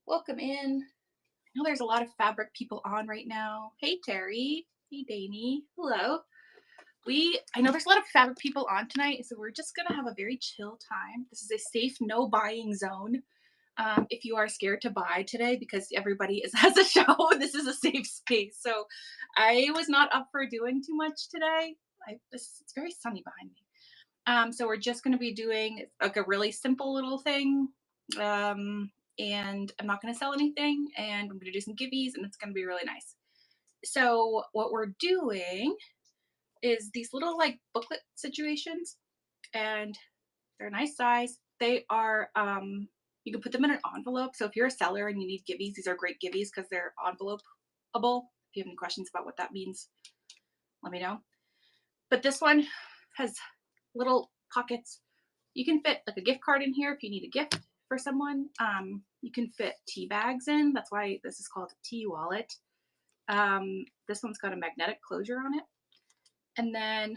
Welcome in. I know there's a lot of fabric people on right now. Hey Terry. Hey Danny. Hello. I know there's a lot of fabric people on tonight, so we're just gonna have a very chill time. This is a safe no buying zone. If you are scared to buy today because everybody is has a show, this is a safe space. So I was not up for doing too much today. It's very sunny behind me. So we're just going to be doing like a really simple little thing. And I'm not going to sell anything, and I'm going to do some gibbies, and it's going to be really nice. So what we're doing is these little like booklet situations, and they're a nice size. They are you can put them in an envelope. So if you're a seller and you need gibbies, these are great gibbies because they're envelopeable. If you have any questions about what that means, let me know. But this one has little pockets. You can fit like a gift card in here if you need a gift for someone. You can fit tea bags in. That's why this is called a tea wallet. This one's got a magnetic closure on it. And then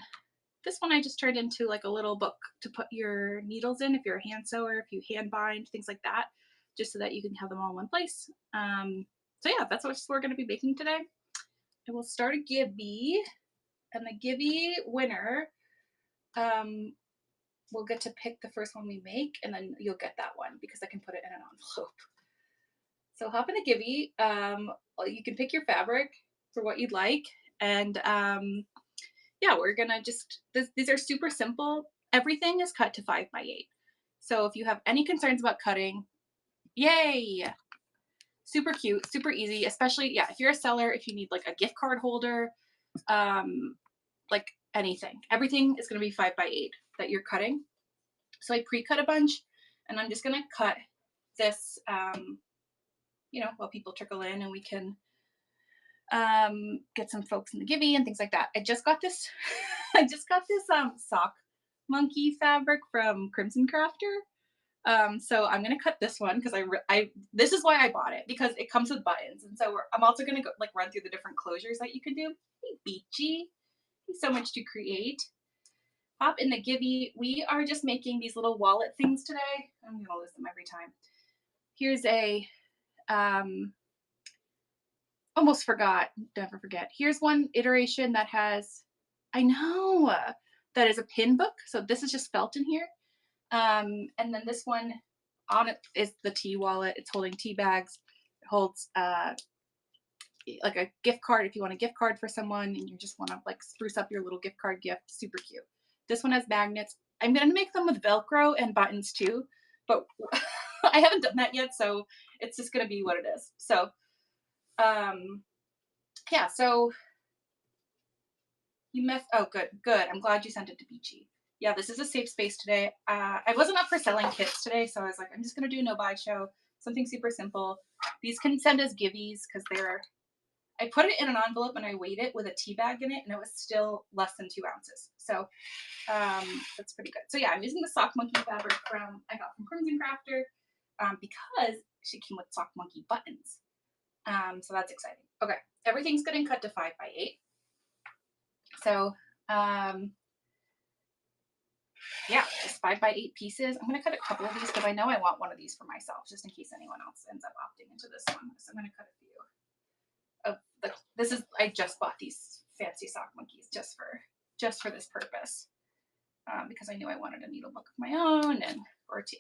this one I just turned into like a little book to put your needles in if you're a hand sewer, if you hand bind, things like that, just so that you can have them all in one place. So yeah, that's what we're going to be making today. And we'll start a gibby, and the gibby winner um, we'll get to pick the first one we make, and then you'll get that one because I can put it in an envelope. So hop in the Gibby. You can pick your fabric for what you'd like, and yeah, we're gonna these are super simple. Everything is cut to 5 by 8. So if you have any concerns about cutting, yay! Super cute, super easy. Especially yeah, if you're a seller, if you need like a gift card holder, like anything, everything is gonna be 5 by 8 that you're cutting. So I pre-cut a bunch, and I'm just gonna cut this, while people trickle in, and we can get some folks in the Gibby and things like that. I just got this, I just got this sock monkey fabric from Crimson Crafter. So I'm gonna cut this one because I this is why I bought it, because it comes with buttons, and so I'm also gonna go like run through the different closures that you can do. Hey, Beachy, there's so much to create. Hop in the Gibby. We are just making these little wallet things today. I'm gonna lose them every time. Here's a um almost forgot, never forget. Here's one iteration that has, I know, that is a pin book. So this is just felt in here. And then this one on it is the tea wallet. It's holding tea bags. It holds like a gift card if you want a gift card for someone and you just want to like spruce up your little gift card gift. Super cute. This one has magnets. I'm gonna make them with Velcro and buttons too, but I haven't done that yet, so it's just gonna be what it is. So yeah, so you missed. Oh, good, good. I'm glad you sent it to Beachy. Yeah, this is a safe space today. I wasn't up for selling kits today, so I was like, I'm just gonna do a no buy show, something super simple. These can send as gibbies because they're. I put it in an envelope and I weighed it with a tea bag in it, and it was still less than 2 ounces. So that's pretty good. So yeah, I'm using the Sock Monkey fabric I got from Crimson Crafter because she came with Sock Monkey buttons. So that's exciting. Okay, everything's getting cut to 5 by 8. So yeah, just 5 by 8 pieces. I'm gonna cut a couple of these because I know I want one of these for myself, just in case anyone else ends up opting into this one. So I'm gonna cut a few. This is I just bought these fancy sock monkeys just for this purpose because I knew I wanted a needle book of my own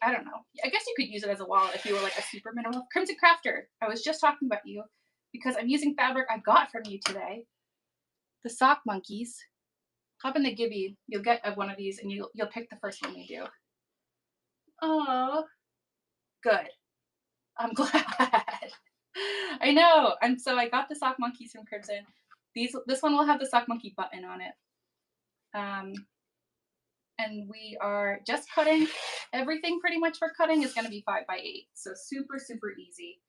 I don't know. I guess you could use it as a wallet if you were like a super minimal Crimson Crafter. I was just talking about you because I'm using fabric I got from you today. The sock monkeys. Hop in the Gibby. You'll get one of these, and you'll pick the first one we do. Oh, good. I'm glad. I know. And so I got the sock monkeys from Crimson. This one will have the sock monkey button on it. And we are just cutting. Everything pretty much for cutting is going to be 5 by 8. So super, super easy.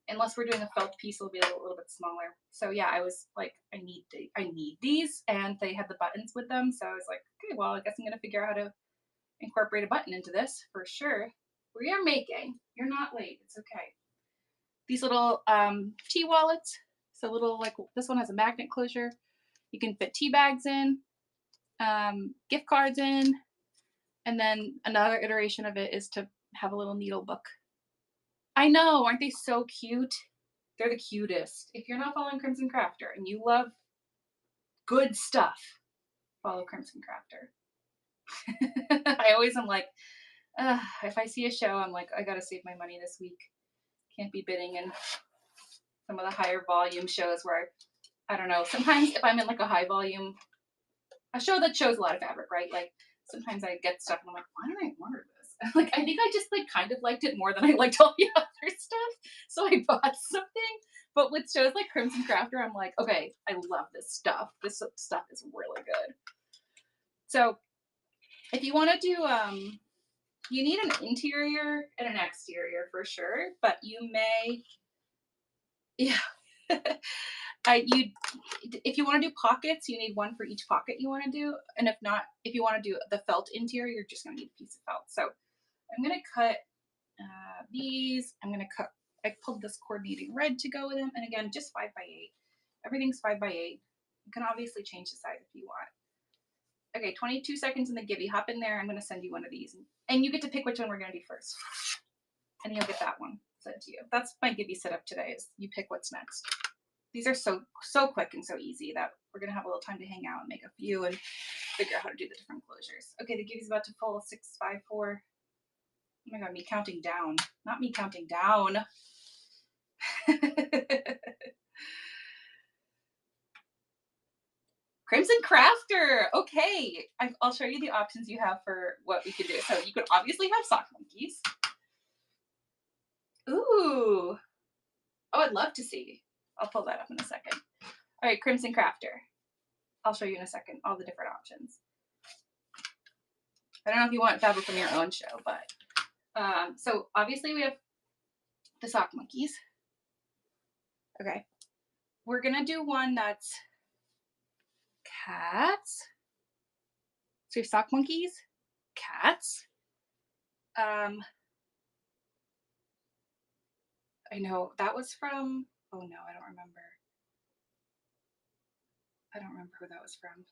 Unless we're doing a felt piece, it'll be a little bit smaller. So yeah, I was like, I need these, and they had the buttons with them. So I was like, okay, well, I guess I'm going to figure out how to incorporate a button into this for sure. We are making. You're not late. It's okay. These little tea wallets. So little like this one has a magnet closure. You can fit tea bags in, gift cards in, and then another iteration of it is to have a little needle book. I know, aren't they so cute? They're the cutest. If you're not following Crimson Crafter and you love good stuff, follow Crimson Crafter. I always am like, if I see a show, I'm like, I gotta save my money this week. Can't be bidding in some of the higher volume shows where I don't know. Sometimes if I'm in like a high volume, a show that shows a lot of fabric, right? Like sometimes I get stuff and I'm like, why did I order this? Like I think I just like kind of liked it more than I liked all the other stuff, so I bought something. But with shows like Crimson Crafter, I'm like, okay, I love this stuff. This stuff is really good. So if you want to do, you need an interior and an exterior for sure, but you may, yeah. You, if you want to do pockets, you need one for each pocket you want to do, and if not, if you want to do the felt interior, you're just going to need a piece of felt. So I'm going to cut these. I'm going to cut. I pulled this coordinating red to go with them, and again, just 5x8. Everything's 5x8. You can obviously change the size if you want. Okay, 22 seconds in the Gibby. Hop in there. I'm going to send you one of these, and you get to pick which one we're going to do first, and you'll get that one sent to you. That's my Gibby setup today. Is you pick what's next. These are so quick and so easy that we're gonna have a little time to hang out and make a few and figure out how to do the different closures. Okay, the Gibby's about to pull 6, 5, 4. Oh my god, me counting down, not me counting down. Crimson Crafter. Okay, I'll show you the options you have for what we could do. So you could obviously have sock monkeys. Ooh. Oh, I'd love to see. I'll pull that up in a second. All right, Crimson Crafter. I'll show you in a second all the different options. I don't know if you want fabric from your own show, but so obviously we have the sock monkeys. Okay, we're gonna do one that's cats. So your sock monkeys, cats. I know that was from. Oh no, I don't remember. I don't remember who that was from.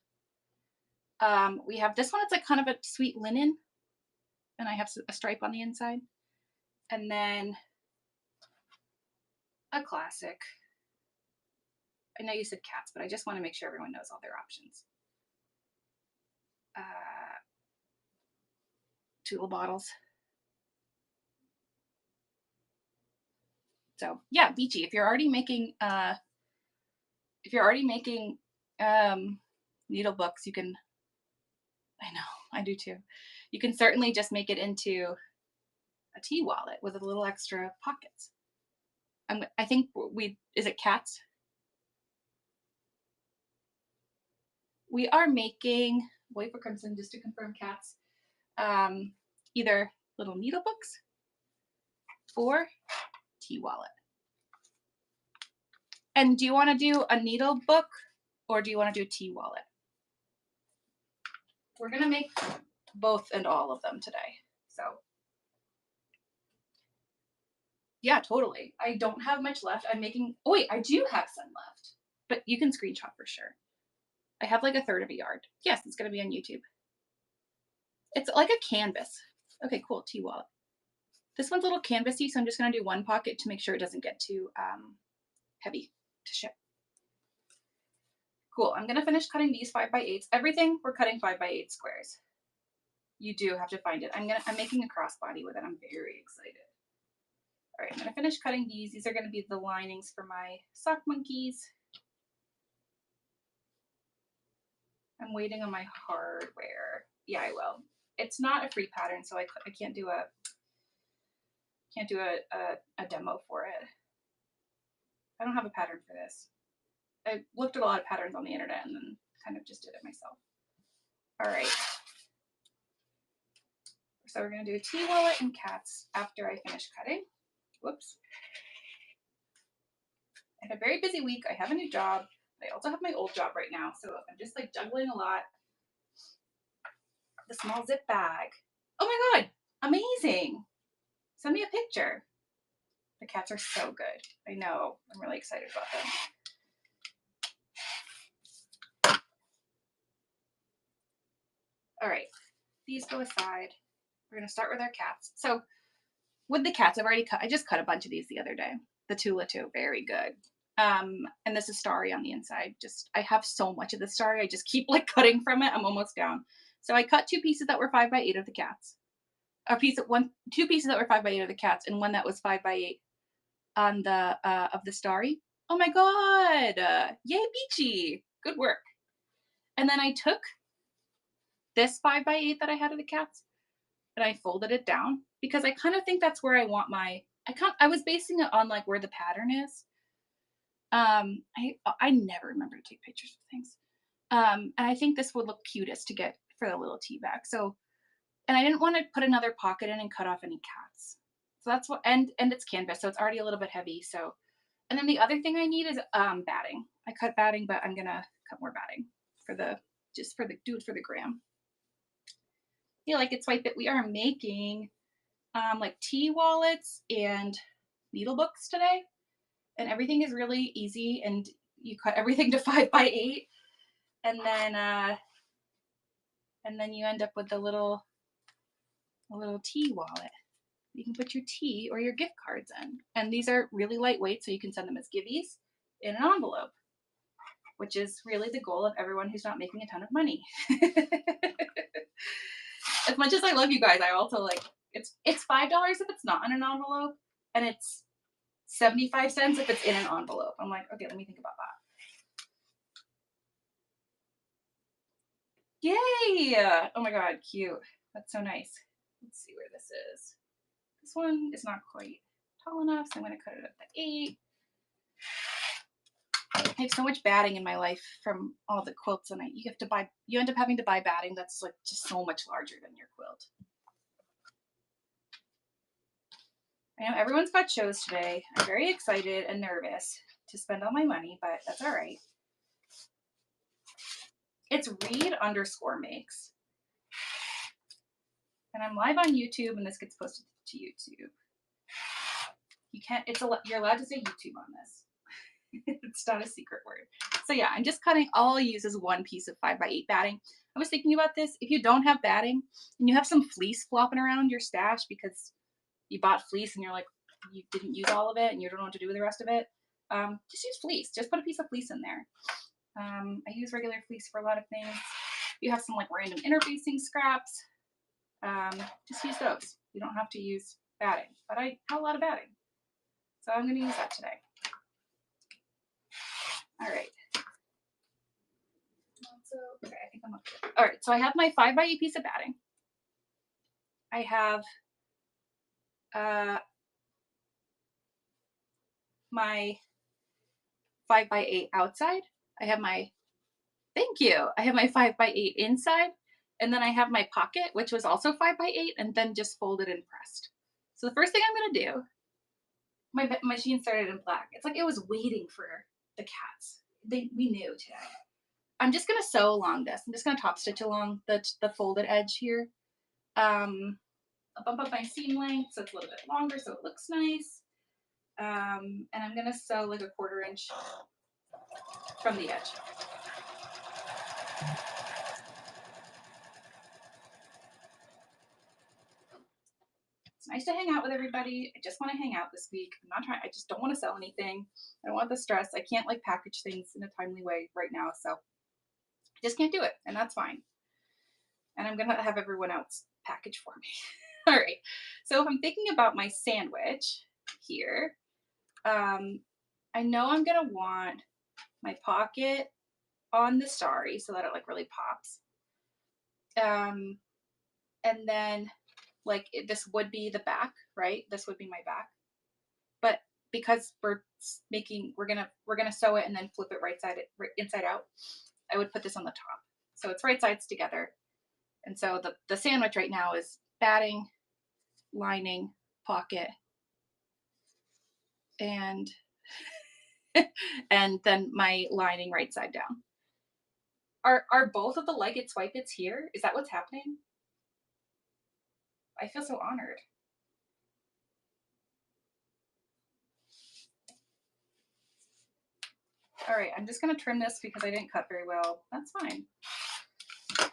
We have this one. It's like kind of a sweet linen, and I have a stripe on the inside, and then a classic. I know you said cats, but I just want to make sure everyone knows all their options. Tula bottles. So yeah, beachy. If you're already making needle books, you can. I know, I do too. You can certainly just make it into a tea wallet with a little extra pockets. I think is it cats? We are making, wait for Crimson just to confirm cats, either little needle books or tea wallet. And do you want to do a needle book or do you want to do a tea wallet? We're going to make both and all of them today. So yeah, totally. I don't have much left. I'm making, oh wait, I do have some left, but you can screenshot for sure. I have like a third of a yard. Yes, it's going to be on YouTube. It's like a canvas. Okay, cool. Tea wallet. This one's a little canvasy, so I'm just going to do one pocket to make sure it doesn't get too heavy to ship. Cool. I'm going to finish cutting these 5x8s. Everything we're cutting 5x8 squares. You do have to find it. I'm making a crossbody with it. I'm very excited. All right, I'm going to finish cutting these. These are going to be the linings for my sock monkeys. I'm waiting on my hardware. Yeah, I will. It's not a free pattern, so I can't do a demo for it. I don't have a pattern for this. I looked at a lot of patterns on the internet and then kind of just did it myself. All right. So we're going to do a tea wallet and cats after I finish cutting. Whoops. I had a very busy week. I have a new job. I also have my old job right now. So I'm just like juggling a lot. The small zip bag. Oh my God. Amazing. Send me a picture. The cats are so good. I know. I'm really excited about them. All right. These go aside. We're going to start with our cats. So with the cats, I just cut a bunch of these the other day. The Tula too, very good. And this is starry on the inside. I have so much of the starry. I just keep like cutting from it. I'm almost down. So I cut 2 pieces that were 5x8 of the cats. Two pieces that were 5x8 of the cats, and one that was 5x8 on the of the starry. Oh my god! Yay, Beachy! Good work. And then I took this 5x8 that I had of the cats, and I folded it down because I kind of think that's where I want my. I was basing it on like where the pattern is. I never remember to take pictures of things. And I think this would look cutest to get for the little tea bag. So, and I didn't want to put another pocket in and cut off any cats. So that's what, and it's canvas, so it's already a little bit heavy. So, and then the other thing I need is batting. I cut batting, but I'm gonna cut more batting for the do it for the gram. Feel like it, swipe it. We are making like tea wallets and needle books today, and everything is really easy. And you cut everything to 5x8, and then you end up with a little tea wallet. You can put your tea or your gift cards in. And these are really lightweight, so you can send them as givvies in an envelope, which is really the goal of everyone who's not making a ton of money. As much as I love you guys, I also like it's $5 if it's not in an envelope, and it's 75 cents if it's in an envelope. I'm like, okay, let me think about that. Yay! Oh my god, cute. That's so nice. Let's see where this is. This one is not quite tall enough, so I'm going to cut it at the 8. I have so much batting in my life from all the quilts, and you end up having to buy batting that's like just so much larger than your quilt. I know everyone's got shows today. I'm very excited and nervous to spend all my money, but that's all right. It's Reed_makes. And I'm live on YouTube, and this gets posted to YouTube. You can't, you're allowed to say YouTube on this. It's not a secret word. So yeah, I'm just cutting, all I'll use is one piece of 5x8 batting. I was thinking about this. If you don't have batting and you have some fleece flopping around your stash because you bought fleece and you're like, you didn't use all of it and you don't know what to do with the rest of it, just use fleece. Just put a piece of fleece in there. I use regular fleece for a lot of things. You have some like random interfacing scraps. Just use those. You don't have to use batting, but I have a lot of batting. So I'm going to use that today. All right. Okay, I think I'm up here. All right, so I have my 5x8 piece of batting. I have my 5x8 outside. I have my 5x8 inside. And then I have my pocket, which was also 5x8, and then just folded and pressed. So the first thing I'm going to do, my machine started in black. It's like it was waiting for the cats. We knew today. I'm just going to sew along this. I'm just going to top stitch along the folded edge here. I'll bump up my seam length so it's a little bit longer so it looks nice. And I'm going to sew like a 1/4 inch from the edge. It's nice to hang out with everybody. I just want to hang out this week. I just don't want to sell anything. I don't want the stress. I can't like package things in a timely way right now. So I just can't do it. And that's fine. And I'm going to have everyone else package for me. All right. So if I'm thinking about my sandwich here, I know I'm going to want my pocket on the starry so that it like really pops. And then like this would be the back, right? This would be my back. But because we're gonna sew it and then flip it right inside out, I would put this on the top. So it's right sides together. And so the sandwich right now is batting, lining, pocket, and and then my lining right side down. Are both of the Leggett Swipe Its here? Is that what's happening? I feel so honored. All right, I'm just gonna trim this because I didn't cut very well. That's fine.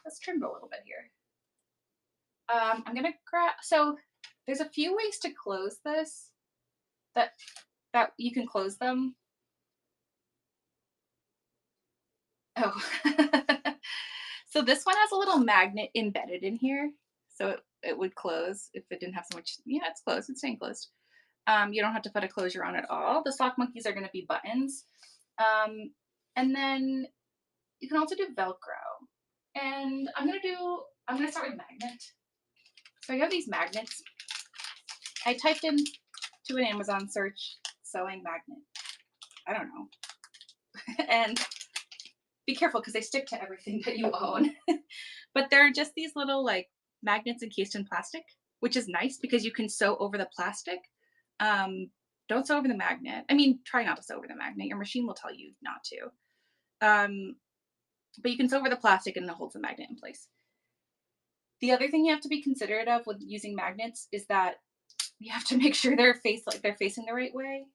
Let's trim a little bit here. I'm gonna grab, so There's a few ways to close this that you can close them. Oh. So this one has a little magnet embedded in here. So it would close if it didn't have so much. Yeah, it's closed. It's staying closed. You don't have to put a closure on at all. The sock monkeys are going to be buttons. And then you can also do Velcro. And I'm going to start with magnet. So I have these magnets. I typed in to an Amazon search, sewing magnet. I don't know. And be careful because they stick to everything that you own. But they're just these little like magnets encased in plastic, which is nice because you can sew over the plastic. Don't sew over the magnet. I mean, try not to sew over the magnet. Your machine will tell you not to. But you can sew over the plastic and it holds the magnet in place. The other thing you have to be considerate of with using magnets is that you have to make sure they're facing the right way.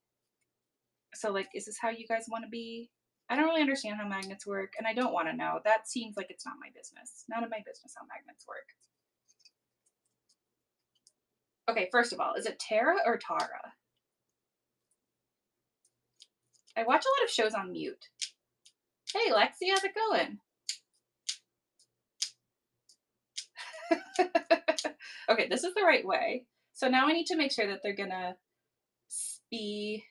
So like, is this how you guys want to be? I don't really understand how magnets work, and I don't want to know. That seems like it's not my business. None of my business how magnets work. Okay, first of all, is it Tara or Tara? I watch a lot of shows on mute. Hey, Lexi, how's it going? Okay, this is the right way. So now I need to make sure that they're gonna be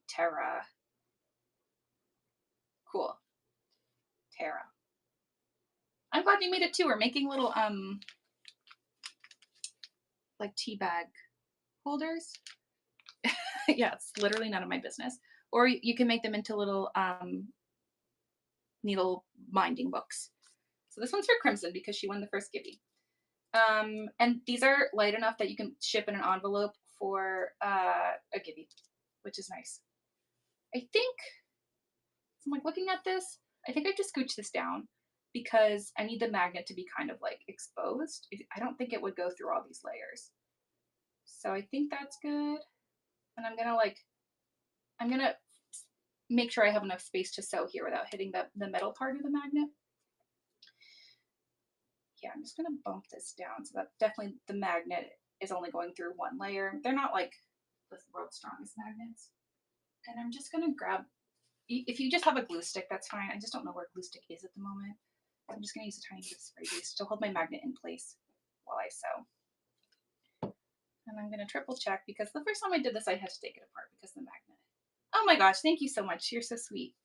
Tara. Cool. Tara. I'm glad you made it too. We're making little like tea bag holders. Yeah, it's literally none of my business. Or you can make them into little needle binding books. So this one's for Crimson because she won the first Gibby. And these are light enough that you can ship in an envelope for a Gibby, which is nice. I think, so I'm like looking at this, I think I just scooch this down because I need the magnet to be kind of like exposed. I don't think it would go through all these layers. So I think that's good. And I'm gonna make sure I have enough space to sew here without hitting the metal part of the magnet. Yeah, I'm just gonna bump this down so that definitely the magnet is only going through one layer. They're not like the world's strongest magnets. And I'm just gonna grab, if you just have a glue stick, that's fine. I just don't know where glue stick is at the moment. I'm just gonna use a tiny bit of spray base to hold my magnet in place while I sew. And I'm gonna triple check because the first time I did this, I had to take it apart because of the magnet. Oh my gosh, thank you so much. You're so sweet.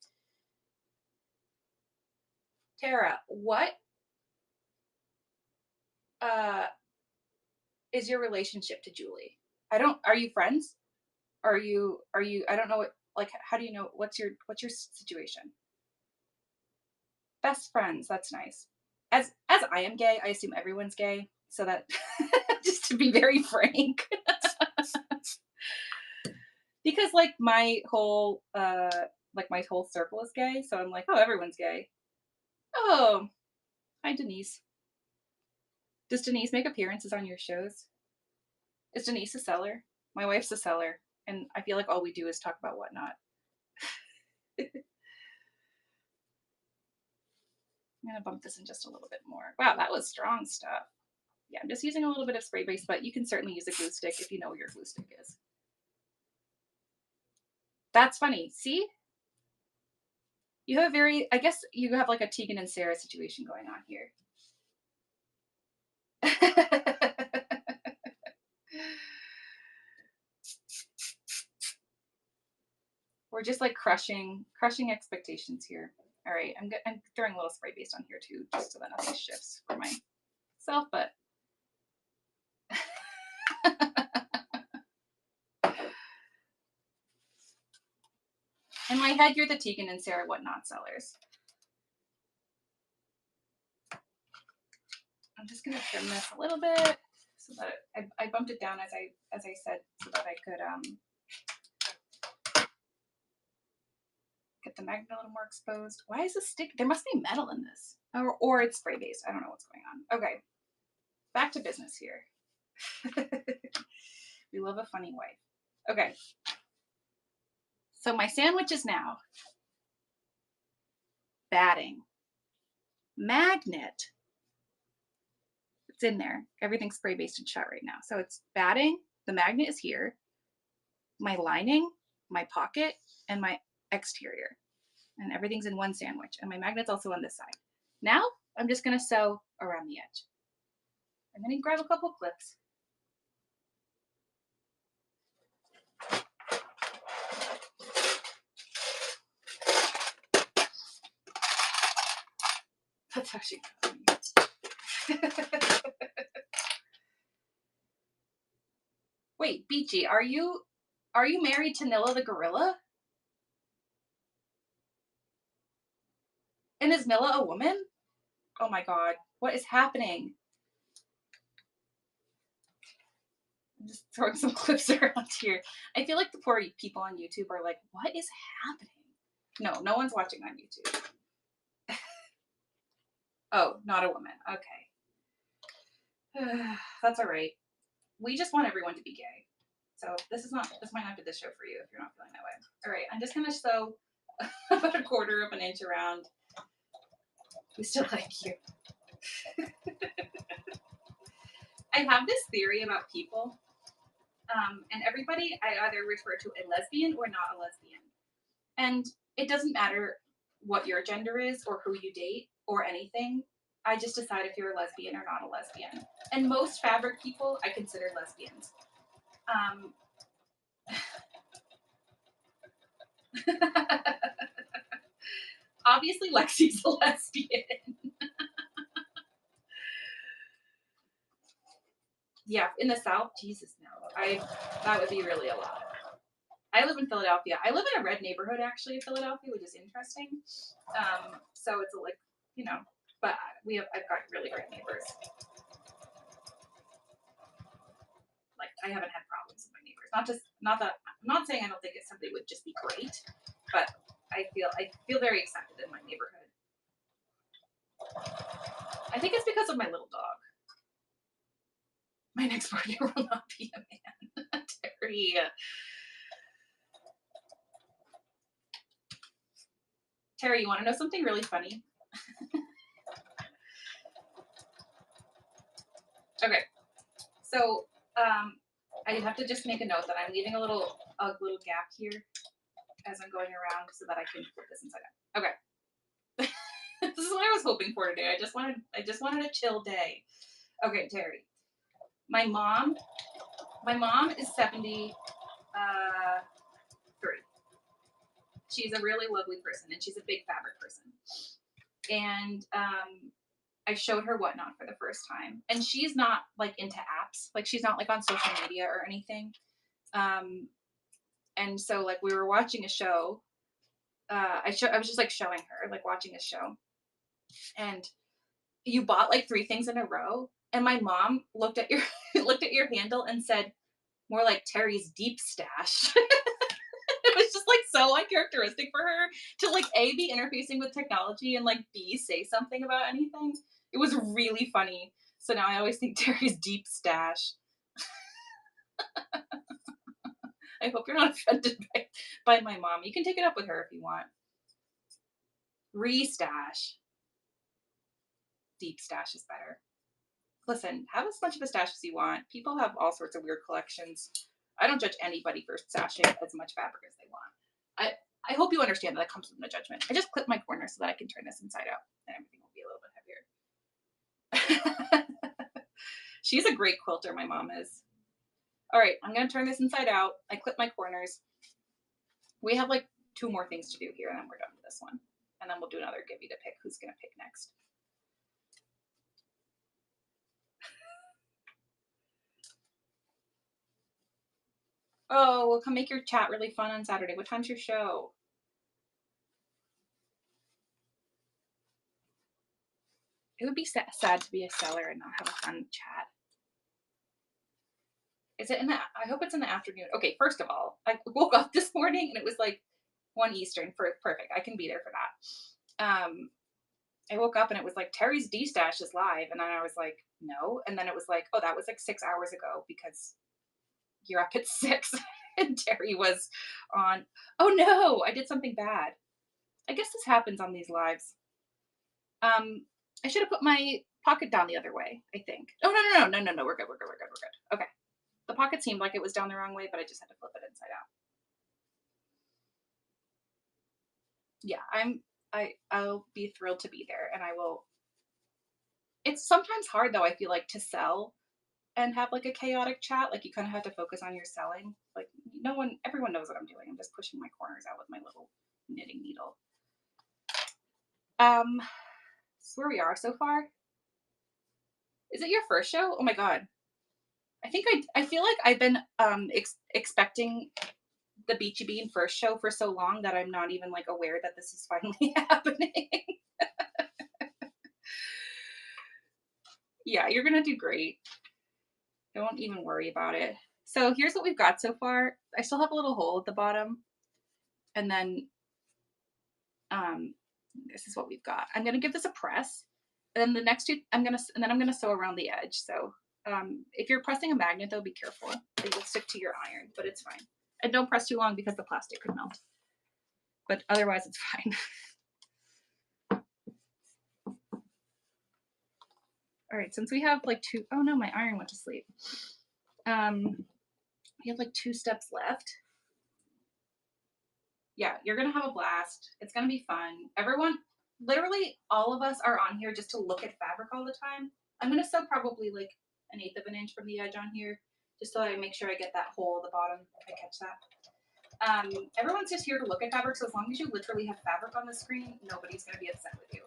Tara, what is your relationship to Julie? Are you friends? Are you, I don't know what, like, how do you know, what's your situation? Best friends, that's nice. As I am gay, I assume everyone's gay. So that, just to be very frank. Because like my whole circle is gay, so I'm like, oh, everyone's gay. Oh, hi Denise. Does Denise make appearances on your shows? Is Denise a seller? My wife's a seller, and I feel like all we do is talk about whatnot. I'm gonna bump this in just a little bit more. Wow, that was strong stuff. Yeah, I'm just using a little bit of spray base, but you can certainly use a glue stick if you know where your glue stick is. That's funny. See? You have I guess you have like a Tegan and Sarah situation going on here. We're just like crushing expectations here. All right, I'm throwing a little spray base on here too, just so that nothing shifts for myself, but in my head, you're the Tegan and Sarah whatnot sellers. I'm just gonna trim this a little bit so that I bumped it down as I said so that I could get the magnet a little more exposed. Why is this stick? There must be metal in this, or it's spray based. I don't know what's going on. Okay, back to business here. We love a funny wife. Okay, so my sandwich is now batting, magnet, It's in there. Everything's spray basted shut right now. So it's batting. The magnet is here. My lining, my pocket, and my exterior. And everything's in one sandwich. And my magnet's also on this side. Now I'm just going to sew around the edge. I'm going to grab a couple clips. That's actually funny. Wait, Beachy, are you married to Nilla the gorilla? And is Nilla a woman? Oh my god, what is happening? I'm just throwing some clips around here. I feel like the poor people on YouTube are like, what is happening? No, no one's watching on YouTube. Oh, not a woman. Okay. That's all right. We just want everyone to be gay. So this might not be the show for you if you're not feeling that way. All right, I'm just gonna sew about 1/4 of an inch around. We still like you. I have this theory about people, and everybody I either refer to a lesbian or not a lesbian. And it doesn't matter what your gender is or who you date or anything. I just decide if you're a lesbian or not a lesbian. And most fabric people I consider lesbians. Obviously, Lexi's a lesbian. Yeah, in the South, Jesus, no. That would be really a lot. I live in Philadelphia. I live in a red neighborhood, actually, of Philadelphia, which is interesting. So it's like, but I've got really great neighbors. Like, I haven't had problems with my neighbors. Not that I'm not saying I don't think somebody would just be great, but I feel very accepted in my neighborhood. I think it's because of my little dog. My next partner will not be a man. Terry. Terry, you want to know something really funny? Okay, so I have to just make a note that I'm leaving a little gap here as I'm going around so that I can put this inside out. Okay, this is what I was hoping for today. I just wanted a chill day. Okay, Terry, my mom is 73. She's a really lovely person, and she's a big fabric person. And I showed her Whatnot for the first time, and she's not like into apps. Like she's not like on social media or anything. And so like we were watching a show. I was just like showing her, like watching a show, and you bought like 3 things in a row, and my mom looked at your handle and said, more like Terry's deep stash. It was just like so uncharacteristic for her to like A, be interfacing with technology, and like B, say something about anything. It was really funny. So now I always think Terry's deep stash. I hope you're not offended by my mom. You can take it up with her if you want. Restash. Deep stash is better. Listen, have as much of a stash as you want. People have all sorts of weird collections. I don't judge anybody for stashing as much fabric as they want. I hope you understand that it comes with no judgment. I just clip my corner so that I can turn this inside out and everything will be a little bit heavier. She's a great quilter, my mom is. All right, I'm going to turn this inside out. I clip my corners. We have like 2 more things to do here, and then we're done with this one. And then we'll do another give you to pick who's going to pick next. Oh, well, come make your chat really fun on Saturday. What time's your show? It would be sad to be a seller and not have a fun chat. Is it I hope it's in the afternoon. Okay, first of all, I woke up this morning and it was like 1 Eastern. Perfect. I can be there for that. I woke up and it was like Terry's D-Stash is live, and then I was like, no. And then it was like, oh, that was like 6 hours ago because you're up at 6 and Terry was on. Oh no, I did something bad. I guess this happens on these lives. I should have put my pocket down the other way, I think. Oh, no. We're good. Okay. The pocket seemed like it was down the wrong way, but I just had to flip it inside out. Yeah, I'll be thrilled to be there, and I will. It's sometimes hard though, I feel like, to sell and have like a chaotic chat. Like you kind of have to focus on your selling. Like everyone knows what I'm doing. I'm just pushing my corners out with my little knitting needle. So where we are so far. Is it your first show? Oh my god. I feel like I've been expecting the Beachy Bean first show for so long that I'm not even like aware that this is finally happening. Yeah, you're gonna do great. Don't even worry about it. So here's what we've got so far. I still have a little hole at the bottom, and then this is what we've got. I'm gonna give this a press, and then the next two I'm gonna sew around the edge. So if you're pressing a magnet though, be careful. It will stick to your iron, but it's fine. And don't press too long because the plastic could melt. But otherwise it's fine. All right, since we have like oh no, my iron went to sleep. We have like 2 steps left. Yeah, you're gonna have a blast. It's gonna be fun. Everyone, literally all of us are on here just to look at fabric all the time. I'm gonna sew probably like 1/8 of an inch from the edge on here, just so I make sure I get that hole at the bottom if I catch that. Everyone's just here to look at fabric, so as long as you literally have fabric on the screen, nobody's gonna be upset with you.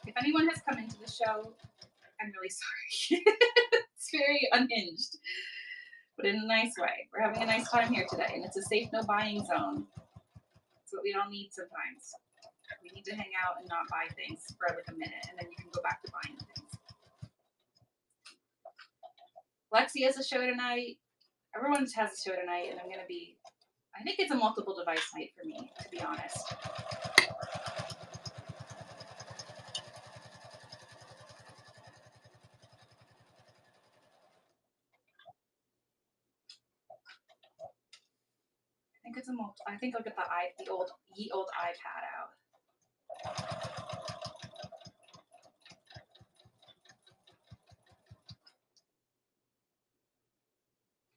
If anyone has come into the show, I'm really sorry. It's very unhinged, but in a nice way. We're having a nice time here today, and it's a safe no buying zone. That's what we all need sometimes. We need to hang out and not buy things for like a minute, and then you can go back to buying things. Lexi has a show tonight. Everyone has a show tonight, and I think it's a multiple device night for me, to be honest. I think I'll get the old iPad out.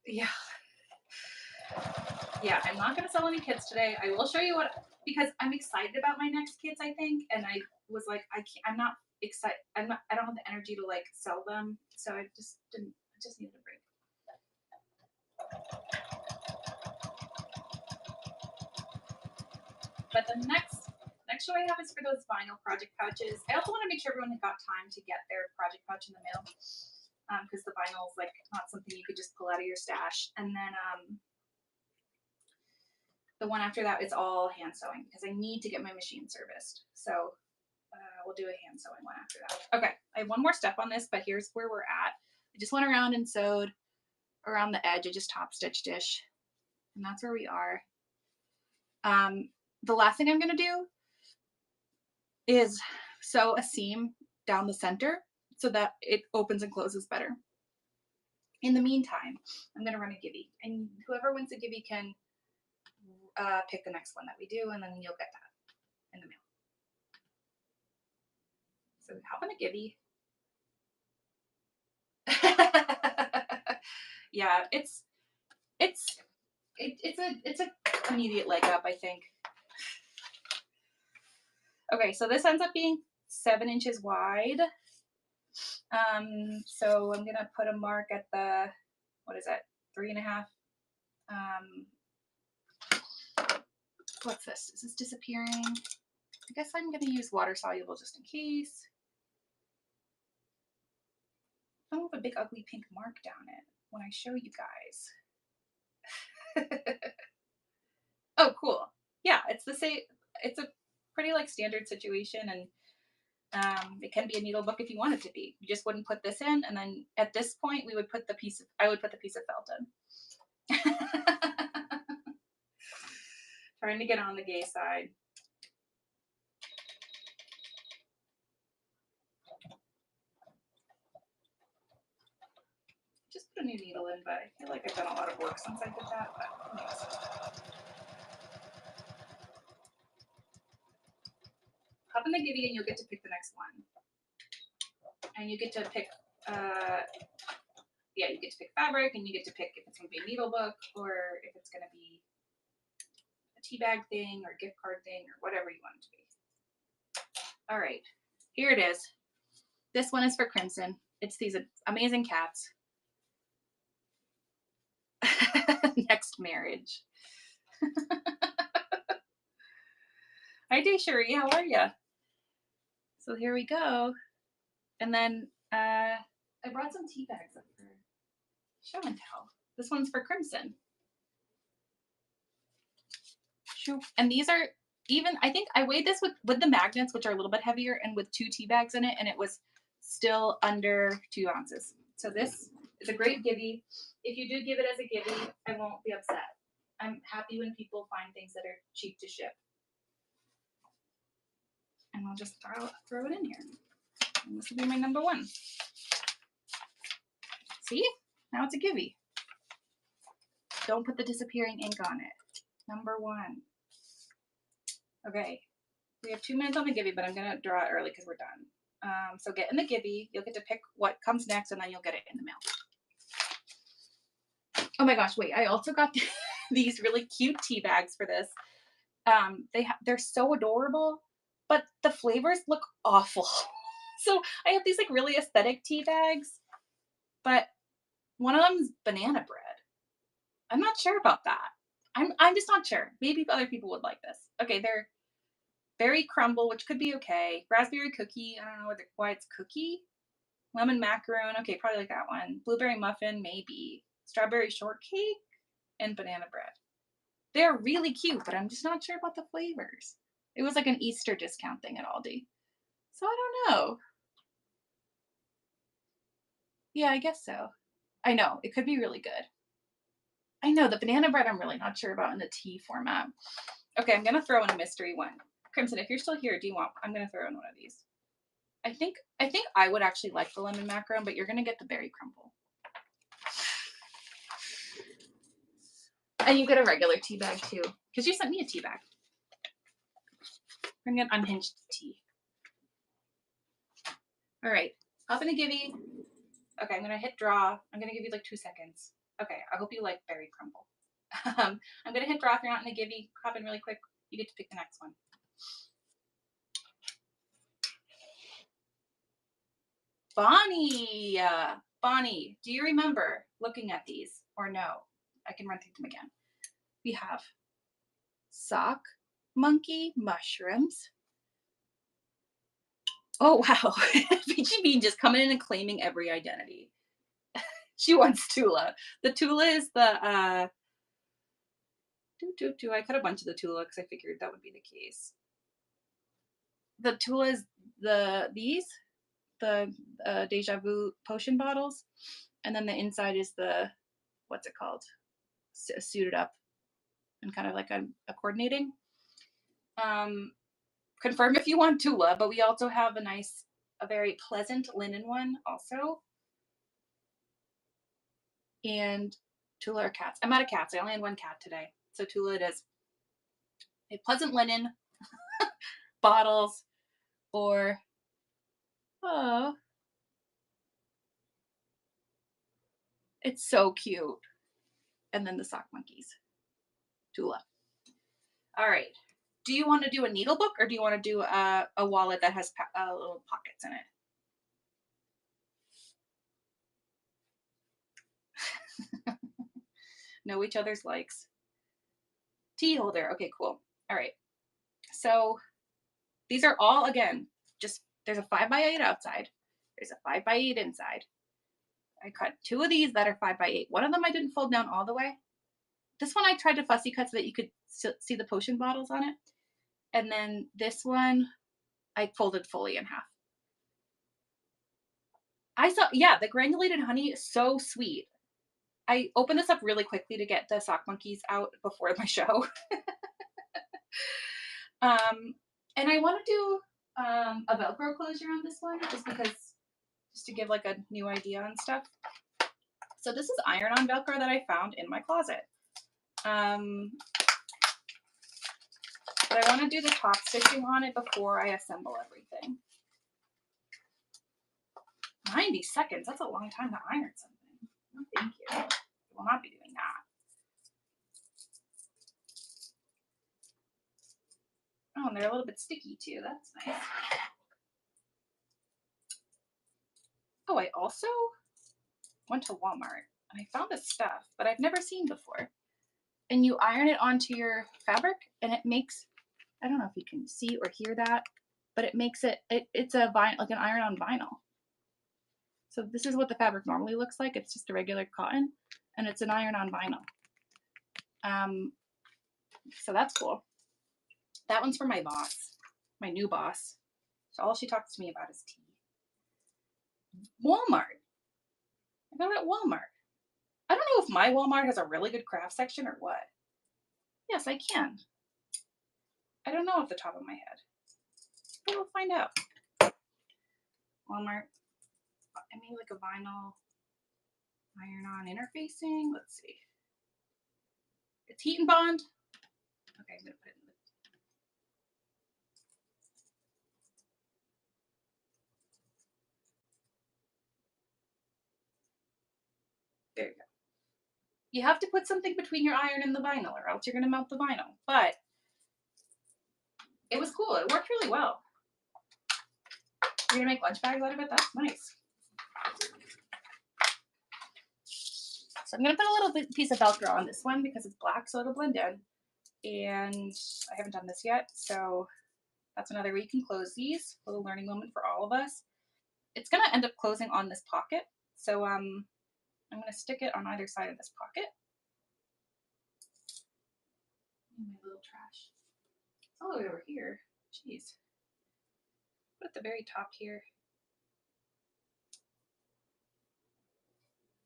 Yeah. Yeah, I'm not going to sell any kits today. I will show you because I'm excited about my next kits, I think. And I was like, I'm not excited. I don't have the energy to like sell them. So I just needed a break. But the next show I have is for those vinyl project pouches. I also want to make sure everyone got time to get their project pouch in the mail. Because the vinyl is like not something you could just pull out of your stash. And then the one after that is all hand sewing because I need to get my machine serviced. So we'll do a hand sewing one after that. Okay, I have one more step on this, but here's where we're at. I just went around and sewed around the edge. I just top stitched ish, and that's where we are. The last thing I'm gonna do is sew a seam down the center so that it opens and closes better. In the meantime, I'm gonna run a gibby, and whoever wins the gibby can pick the next one that we do, and then you'll get that in the mail. So hop on a gibby. Yeah, it's a immediate leg up, I think. Okay, so this ends up being 7 inches wide. So I'm gonna put a mark at the, what is it, 3.5. What's this? Is this disappearing? I guess I'm gonna use water soluble just in case. I don't have a big ugly pink mark down it when I show you guys. Oh, cool. Yeah, it's the same. It's a pretty like standard situation, and it can be a needle book if you want it to be. You just wouldn't put this in, and then at this point, I would put the piece of felt in. Trying to get on the gay side. Just put a new needle in, but I feel like I've done a lot of work since I did that. But anyways. hop in the Gibby and you'll get to pick the next one. And you get to pick, you get to pick fabric, and you get to pick if it's going to be a needle book or if it's going to be a tea bag thing or a gift card thing or whatever you want it to be. All right, here it is. This one is for Crimson. It's these amazing cats. Next marriage. Hi, Desherie. How are you? So here we go. And then I brought some tea bags up for show and tell. This one's for Crimson. And these are even, I think I weighed this with the magnets, which are a little bit heavier, and with 2 tea bags in it, and it was still under 2 ounces. So this is a great Gibby. If you do give it as a Gibby, I won't be upset. I'm happy when people find things that are cheap to ship. And I'll just throw it in here. And this will be my number 1. See? Now it's a Gibby. Don't put the disappearing ink on it. Number 1. Okay. We have 2 minutes on the Gibby, but I'm going to draw it early because we're done. So get in the Gibby. You'll get to pick what comes next, and then you'll get it in the mail. Oh my gosh, wait. I also got these really cute tea bags for this. They're so adorable, but the flavors look awful. So I have these like really aesthetic tea bags, but one of them is banana bread. I'm not sure about that. I'm just not sure. Maybe other people would like this. Okay, they're berry crumble, which could be okay. Raspberry cookie. I don't know why it's cookie. Lemon macaroon. Okay, probably like that one. Blueberry muffin, maybe. Strawberry shortcake and banana bread. They're really cute, but I'm just not sure about the flavors. It was like an Easter discount thing at Aldi. So I don't know. Yeah, I guess so. I know, it could be really good. I know, the banana bread I'm really not sure about in the tea format. Okay, I'm gonna throw in a mystery one. Crimson, if you're still here, I'm gonna throw in one of these. I think I would actually like the lemon macaron, but you're gonna get the berry crumble. And you get a regular tea bag too, because you sent me a tea bag. Bring an unhinged tea. All right, hop in a Gibby. Okay, I'm gonna hit draw. I'm gonna give you like 2 seconds. Okay, I hope you like berry crumble. I'm gonna hit draw. If you're not in a Gibby, hop in really quick. You get to pick the next one. Bonnie, Bonnie, do you remember looking at these or no? I can run through them again. We have sock monkey mushrooms. Oh wow, Peachy Bean just coming in and claiming every identity. She wants Tula. The Tula is the I cut a bunch of the Tula because I figured that would be the case. The Tula is the Deja Vu potion bottles, and then the inside is the, what's it called, suited up and kind of like a coordinating. Confirm if you want Tula, but we also have a very pleasant linen one also. And Tula are cats. I'm out of cats. I only had 1 cat today, so Tula it is. A pleasant linen bottles, or it's so cute. And then the sock monkeys, Tula. All right. Do you want to do a needle book, or do you want to do a wallet that has little pockets in it? Know each other's likes. Tea holder. Okay, cool. All right. So these are all, again, just there's a 5x8 outside. There's a 5x8 inside. I cut 2 of these that are 5x8. One of them I didn't fold down all the way. This one I tried to fussy cut so that you could see the potion bottles on it. And then this one I folded fully in half. I saw, yeah, the granulated honey is so sweet. I opened this up really quickly to get the sock monkeys out before my show. And I want to do a Velcro closure on this one just to give like a new idea on stuff. So this is iron-on Velcro that I found in my closet. But I want to do the top stitching on it before I assemble everything. 90 seconds, that's a long time to iron something. No, thank you. I will not be doing that. Oh, and they're a little bit sticky too. That's nice. Oh, I also went to Walmart and I found this stuff, but I've never seen before. And you iron it onto your fabric and it makes, I don't know if you can see or hear that, but it makes it's a vinyl, like an iron on vinyl. So this is what the fabric normally looks like. It's just a regular cotton and it's an iron on vinyl. So that's cool. That one's for my boss, my new boss. So all she talks to me about is tea. Walmart. I got it at Walmart. I don't know if my Walmart has a really good craft section or what. Yes, I can. I don't know off the top of my head. But we'll find out. Walmart. I made like a vinyl iron-on interfacing. Let's see. It's heat and bond. Okay, I'm gonna put it in the. There you go. You have to put something between your iron and the vinyl, or else you're gonna melt the vinyl. But it was cool. It worked really well. You're gonna make lunch bags out of it? That's nice. So I'm gonna put a little piece of Velcro on this one because it's black, so it'll blend in. And I haven't done this yet, so that's another way you can close these. A little learning moment for all of us. It's gonna end up closing on this pocket, so I'm gonna stick it on either side of this pocket. My little trash. It's all the way over here. Jeez. Put at the very top here.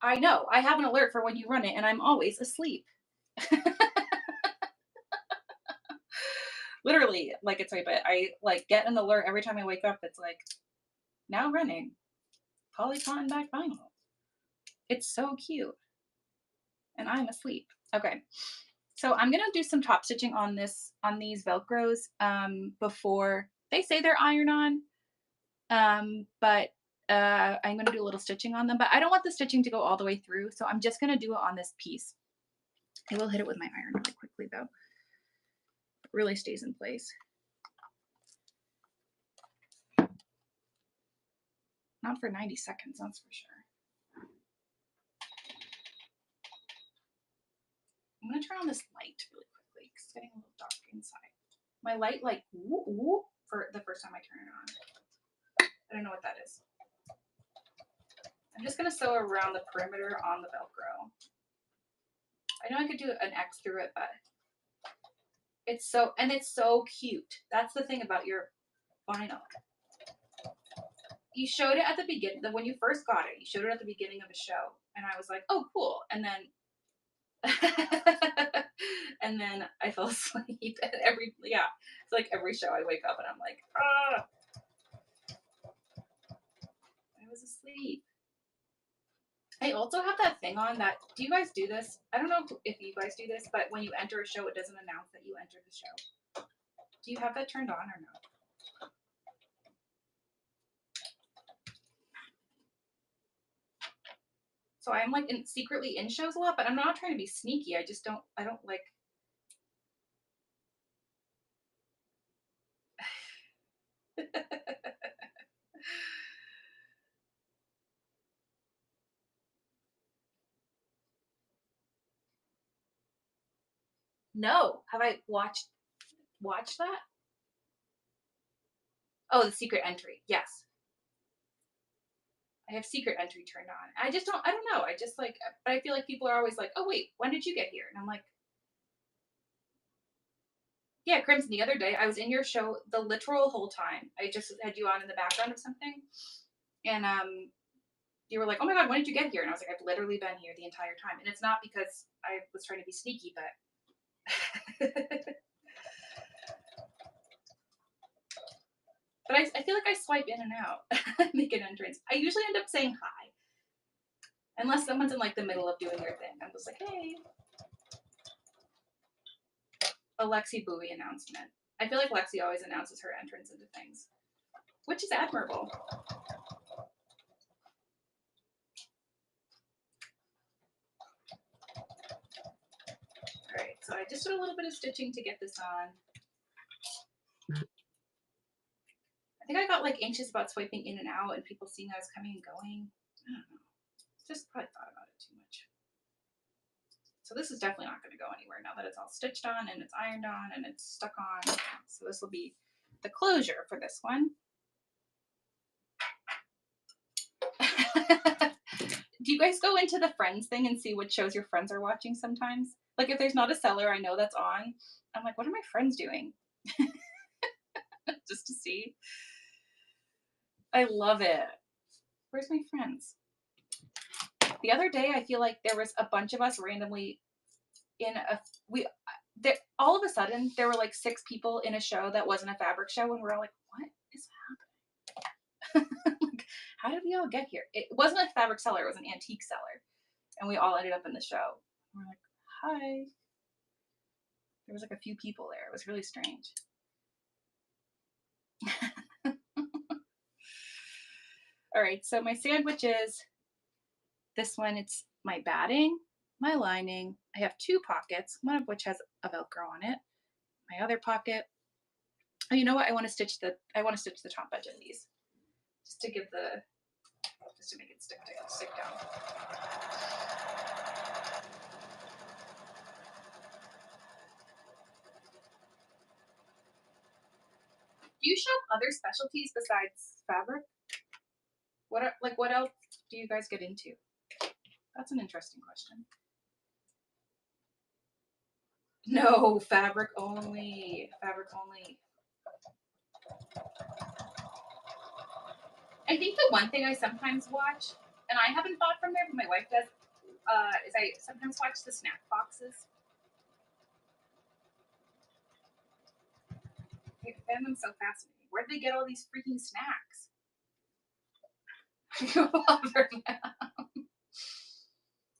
I know, I have an alert for when you run it, and I'm always asleep. Literally, like it's my bed. I like get an alert every time I wake up. It's like, now running. Poly cotton back vinyl. It's so cute. And I'm asleep. Okay. So I'm gonna do some top stitching on these Velcros before they say they're iron on. But I'm gonna do a little stitching on them, but I don't want the stitching to go all the way through, so I'm just gonna do it on this piece. I will hit it with my iron really quickly though. It really stays in place. Not for 90 seconds, that's for sure. I'm gonna turn on this light really quickly because it's getting a little dark inside. My light like whoop, whoop, for the first time I turn it on. I don't know what that is. I'm just gonna sew around the perimeter on the Velcro. I know I could do an X through it, but it's so cute. That's the thing about your vinyl. You showed it at the beginning, when you first got it, you showed it at the beginning of a show, and I was like, oh, cool. And then, and then I fell asleep. And it's like every show I wake up and I'm like, ah, I was asleep. I also have that thing on that, do you guys do this? I don't know if you guys do this, but when you enter a show, it doesn't announce that you entered the show. Do you have that turned on or no? So I'm like secretly in shows a lot, but I'm not trying to be sneaky. I don't like. No, have I watched that? Oh, the secret entry. Yes. I have secret entry turned on. I don't know. I just like, but I feel like people are always like, oh, wait, when did you get here? And I'm like, yeah, Crimson, the other day, I was in your show the literal whole time. I just had you on in the background of something. And you were like, oh my God, when did you get here? And I was like, I've literally been here the entire time. And it's not because I was trying to be sneaky, but. But I feel like I swipe in and out, make an entrance. I usually end up saying hi. Unless someone's in like the middle of doing their thing. I'm just like, hey. Alexi Bowie announcement. I feel like Lexi always announces her entrance into things, which is admirable. All right, so I just did a little bit of stitching to get this on. I think I got like anxious about swiping in and out and people seeing I was coming and going. I don't know. Just probably thought about it too much. So this is definitely not going to go anywhere now that it's all stitched on and it's ironed on and it's stuck on. So this will be the closure for this one. Do you guys go into the friends thing and see what shows your friends are watching sometimes? Like if there's not a seller I know that's on, I'm like, what are my friends doing? Just to see. I love it. Where's my friends? The other day, I feel like there was a bunch of us randomly in all of a sudden there were like 6 people in a show that wasn't a fabric show, and we're all like, what is happening? Like, how did we all get here? It wasn't a fabric seller, it was an antique seller, and we all ended up in the show. We're like, hi. There was like a few people there. It was really strange. All right, so my sandwiches, this one, it's my batting, my lining. I have 2 pockets, one of which has a Velcro on it. My other pocket. Oh, you know what? I want to stitch the top edge of these, just to make it stick down. Do you shop other specialties besides fabric? What else do you guys get into? That's an interesting question. No, fabric only. Fabric only. I think the one thing I sometimes watch, and I haven't bought from there, but my wife does, is I sometimes watch the snack boxes. I find them so fascinating. Where do they get all these freaking snacks?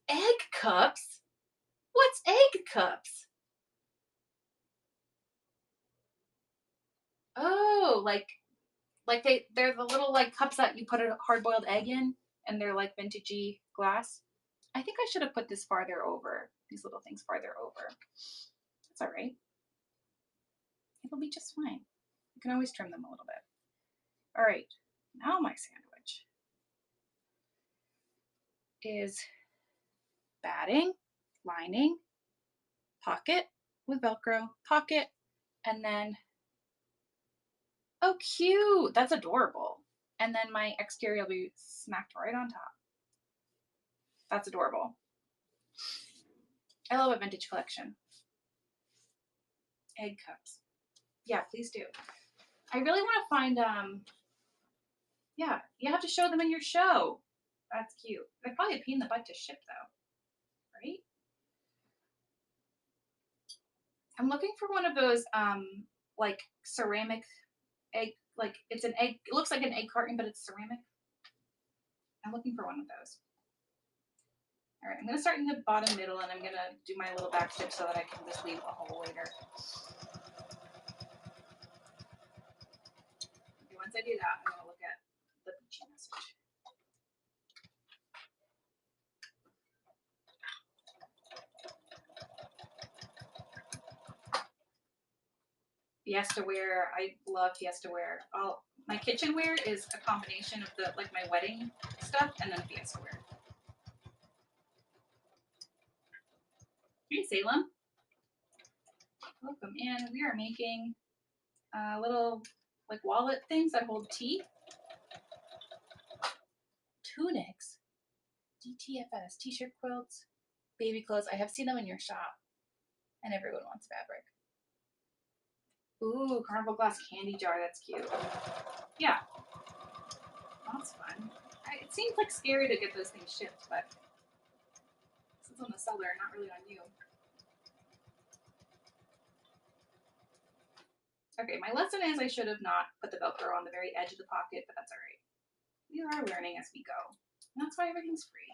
Egg cups? What's egg cups? Oh, like they're the little like cups that you put a hard-boiled egg in, and they're like vintagey glass. I think I should have put this farther over, these little things farther over. That's all right. It'll be just fine. You can always trim them a little bit. All right, now my sandwich is batting, lining, pocket with Velcro, pocket, and then, oh cute, that's adorable. And then my exterior will be smacked right on top. That's adorable. I love a vintage collection. Egg cups. Yeah, please do. I really want to find, yeah, you have to show them in your show. That's cute. They're probably a pain in the butt to ship though, right? I'm looking for one of those, like ceramic egg, like it's an egg, it looks like an egg carton, but it's ceramic. I'm looking for one of those. All right, I'm gonna start in the bottom middle, and I'm gonna do my little back stitch so that I can just leave a hole later. Okay, once I do that, I'm gonna look at the Beachy message. Fiesta wear, I love Fiesta wear. My kitchenware is a combination of the like my wedding stuff and then Fiesta wear. Hey Salem, welcome in. We are making little like wallet things that hold tea. Tunics, DTFS, t-shirt quilts, baby clothes. I have seen them in your shop, and everyone wants fabric. Ooh, carnival glass candy jar. That's cute. Yeah, that's fun. It seems like scary to get those things shipped, but it's on the seller, not really on you. Okay, my lesson is I should have not put the Velcro on the very edge of the pocket, but that's all right. We are learning as we go. And that's why everything's free.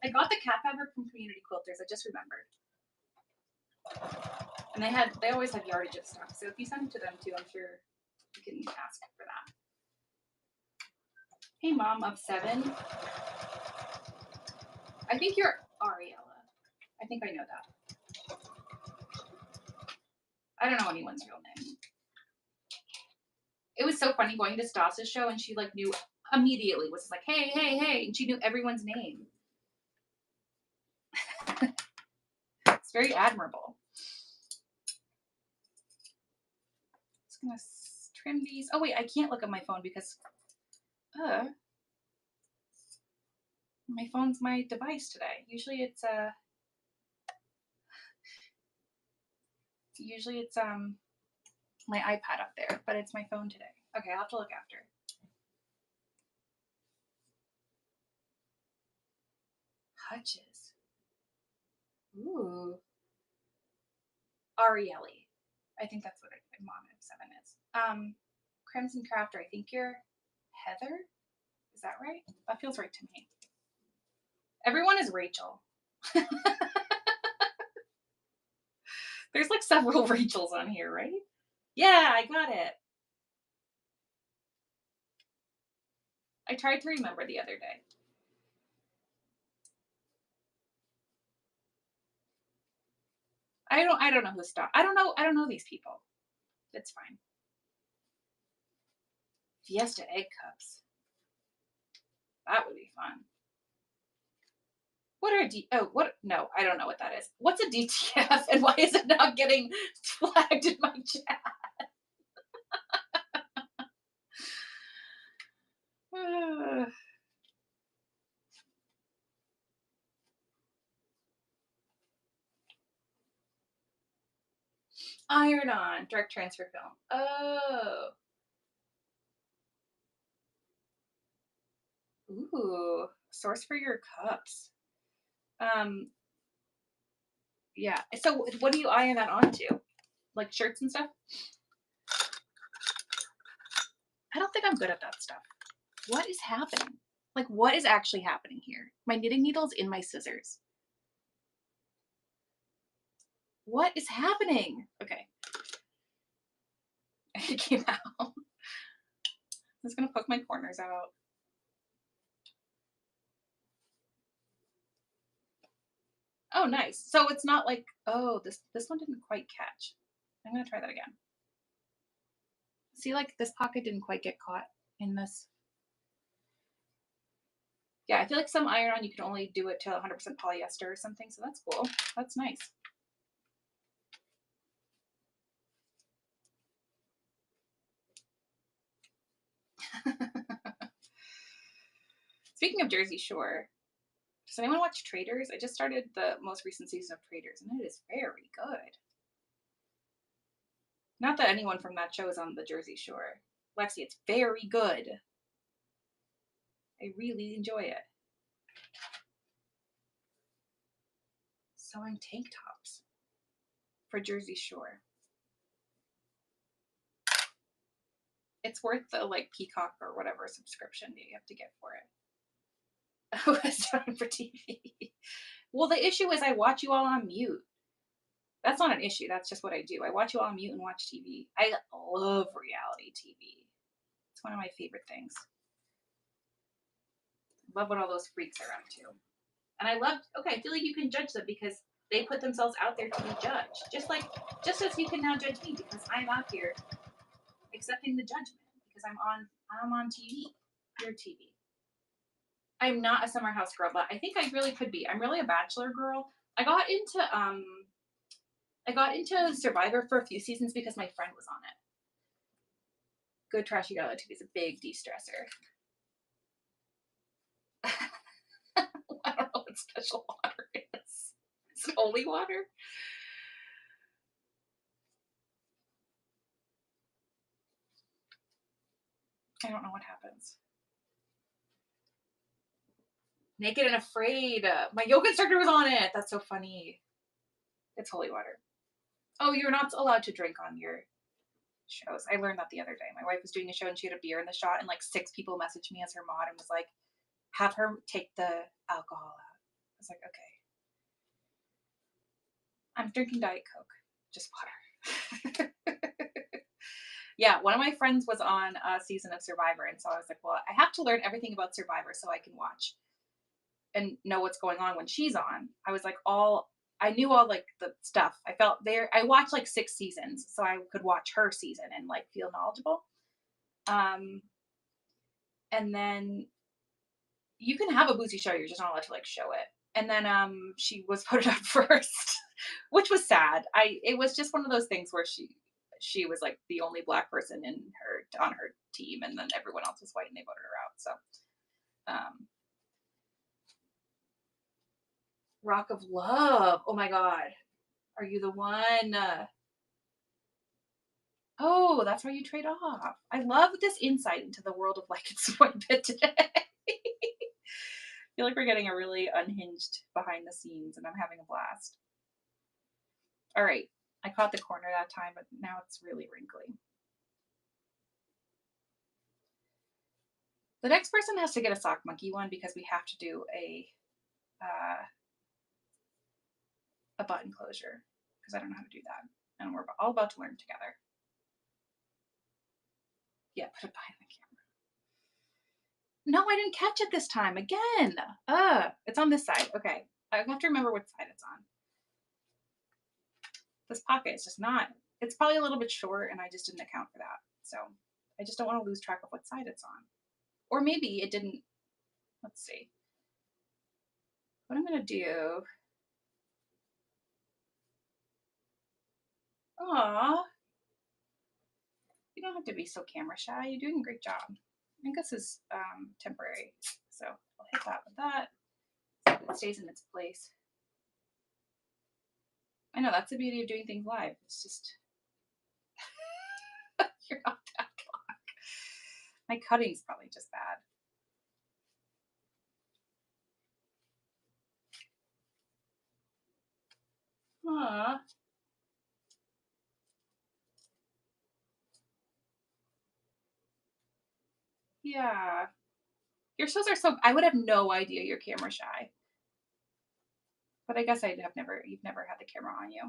I got the cat fabric from Community Quilters. I just remembered. And they always have yardage of stuff. So if you send it to them too, I'm sure you can ask for that. Hey, mom of 7. I think you're Ariella. I think I know that. I don't know anyone's real name. It was so funny going to Stas's show, and she like knew immediately, was like, hey, hey, hey, and she knew everyone's name. It's very admirable. Just gonna trim these. Oh wait, I can't look at my phone because my phone's my device today. Usually it's my iPad up there, but it's my phone today. Okay, I'll have to look after. Hutches. Ooh. Arieli. I think that's what mom of 7 is. Crimson Crafter, I think you're Heather? Is that right? That feels right to me. Everyone is Rachel. There's like several Rachels on here, right? Yeah, I got it. I tried to remember the other day. I don't know who stopped. I don't know these people. It's fine. Fiesta egg cups. That would be fun. What are what? No, I don't know what that is. What's a DTF and why is it not getting flagged in my chat? Iron on direct transfer film. Oh. Ooh, source for your cups. Yeah. So what do you iron that onto? Like shirts and stuff? I don't think I'm good at that stuff. What is happening? Like, what is actually happening here? My knitting needle's in my scissors. What is happening? Okay. It came out. I'm just gonna poke my corners out. Oh, nice. So it's not like, oh, this one didn't quite catch. I'm gonna try that again. See, like this pocket didn't quite get caught in this. Yeah, I feel like some iron-on you can only do it to 100% polyester or something, so that's cool. That's nice. Speaking of Jersey Shore, does anyone watch Traders? I just started the most recent season of Traders, and it is very good. Not that anyone from that show is on the Jersey Shore. Lexi, it's very good. I really enjoy it. Sewing tank tops for Jersey Shore. It's worth the like Peacock or whatever subscription that you have to get for it. Oh, it's done for TV. Well, the issue is I watch you all on mute. That's not an issue. That's just what I do. I watch you all on mute and watch TV. I love reality TV. It's one of my favorite things. Love what all those freaks are up to. And I love, okay, I feel like you can judge them because they put themselves out there to be judged. Just as you can now judge me because I'm out here accepting the judgment because I'm on TV, your TV. I'm not a summer house girl, but I think I really could be. I'm really a bachelor girl. I got into Survivor for a few seasons because my friend was on it. Good trashy reality TV is a big de-stressor. I don't know what special water is. Is it holy water? I don't know what happens. Naked and Afraid. My yoga instructor was on it. That's so funny. It's holy water. Oh, you're not allowed to drink on your shows. I learned that the other day. My wife was doing a show and she had a beer in the shot, and like 6 people messaged me as her mod and was like, have her take the alcohol out. was like, okay. I'm drinking Diet Coke, just water. Yeah, one of my friends was on a season of Survivor, and so I was like, well, I have to learn everything about Survivor so I can watch and know what's going on when she's on. I was like, I knew all like the stuff. I felt there. I watched like 6 seasons, so I could watch her season and like feel knowledgeable. Um, and then you can have a boozy show, you're just not allowed to like show it. And then she was voted out first, which was sad. It was just one of those things where she was like the only black person on her team, and then everyone else was white and they voted her out. So Rock of Love. Oh my god. Are you the one? Oh, that's why you trade off. I love this insight into the world of Like It's White Bit today. I feel like we're getting a really unhinged behind the scenes, and I'm having a blast. All right. I caught the corner that time, but now it's really wrinkly. The next person has to get a sock monkey one because we have to do a button closure because I don't know how to do that. And we're all about to learn together. Yeah, put it behind the camera. No, I didn't catch it this time. Again. It's on this side. Okay. I have to remember what side it's on. This pocket is just not. It's probably a little bit short, and I just didn't account for that. So I just don't want to lose track of what side it's on. Or maybe it didn't. Let's see. What I'm going to do. Aw. You don't have to be so camera shy. You're doing a great job. I think this is temporary. So I'll hit that with that. So it stays in its place. I know, that's the beauty of doing things live. It's just, you're not that long. My cutting's probably just bad. Aww. Yeah. Your shows are so, I would have no idea you're camera shy. But I guess you've never had the camera on you.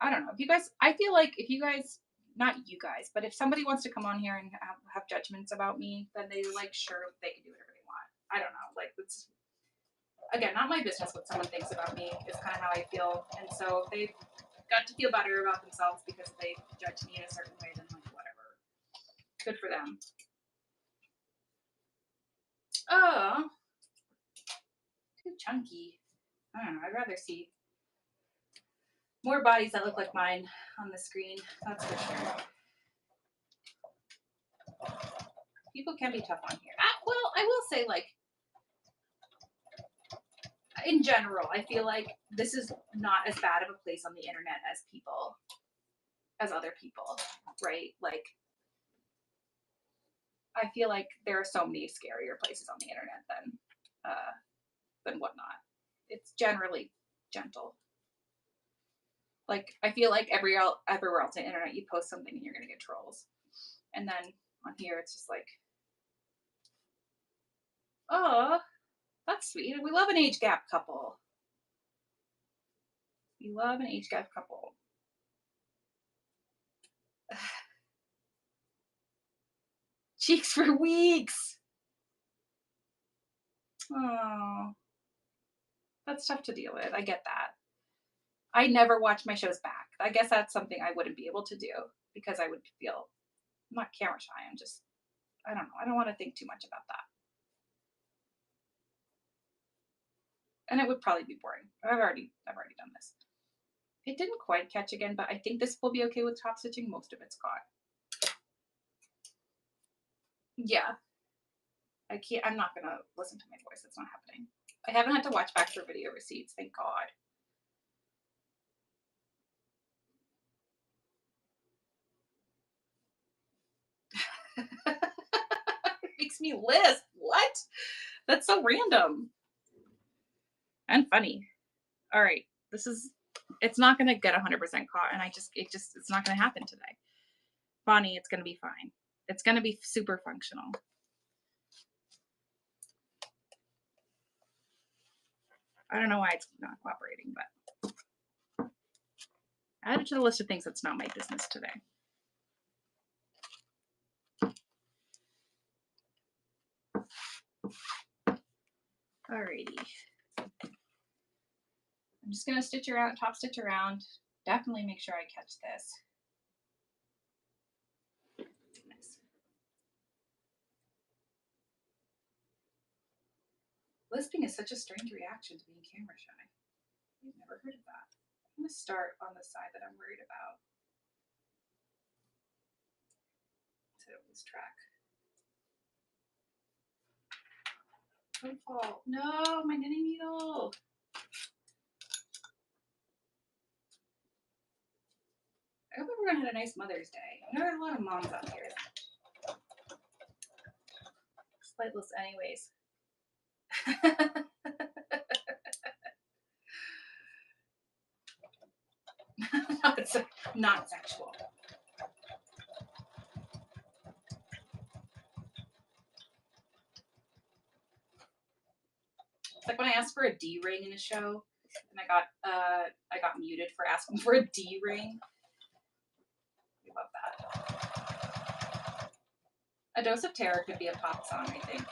I don't know. I feel like if you guys, not you guys, but if somebody wants to come on here and have judgments about me, then they like, sure, they can do whatever they want. I don't know. Like, it's, again, not my business what someone thinks about me. It's kind of how I feel. And so if they've got to feel better about themselves because they judge me in a certain way, then like, whatever. Good for them. Oh, too chunky. I don't know. I'd rather see more bodies that look like mine on the screen. That's for sure. People can be tough on here. Well, I will say, like, in general, I feel like this is not as bad of a place on the internet as other people, right? Like, I feel like there are so many scarier places on the internet than whatnot. It's generally gentle. Like, I feel like everywhere else on the internet, you post something and you're gonna get trolls, and then on here, it's just like, oh, that's sweet. We love an age gap couple. We love an age gap couple. Cheeks for weeks. Oh, that's tough to deal with. I get that. I never watch my shows back. I guess that's something I wouldn't be able to do because I would feel, I'm not camera shy. I'm just, I don't know. I don't want to think too much about that. And it would probably be boring. I've already done this. It didn't quite catch again, but I think this will be okay with top stitching. Most of it's caught. Yeah. I'm not going to listen to my voice. It's not happening. I haven't had to watch back for video receipts. Thank God. It makes me lisp. What? That's so random. And funny. All right. It's not going to get 100% caught. And it's not going to happen today. Bonnie, it's going to be fine. It's going to be super functional. I don't know why it's not cooperating, but add it to the list of things that's not my business today. Alrighty. I'm just gonna stitch around, top stitch around. Definitely make sure I catch this. Nice. Lisping is such a strange reaction to being camera shy. I've never heard of that. I'm gonna start on the side that I'm worried about. So I don't lose track. Don't fall. No, my knitting needle. I hope everyone had a nice Mother's Day. I know there's a lot of moms out here. Flightless anyways. Not sexual. It's like when I asked for a D ring in a show, and I got muted for asking for a D ring. I love that. A Dose of Terror could be a pop song, I think.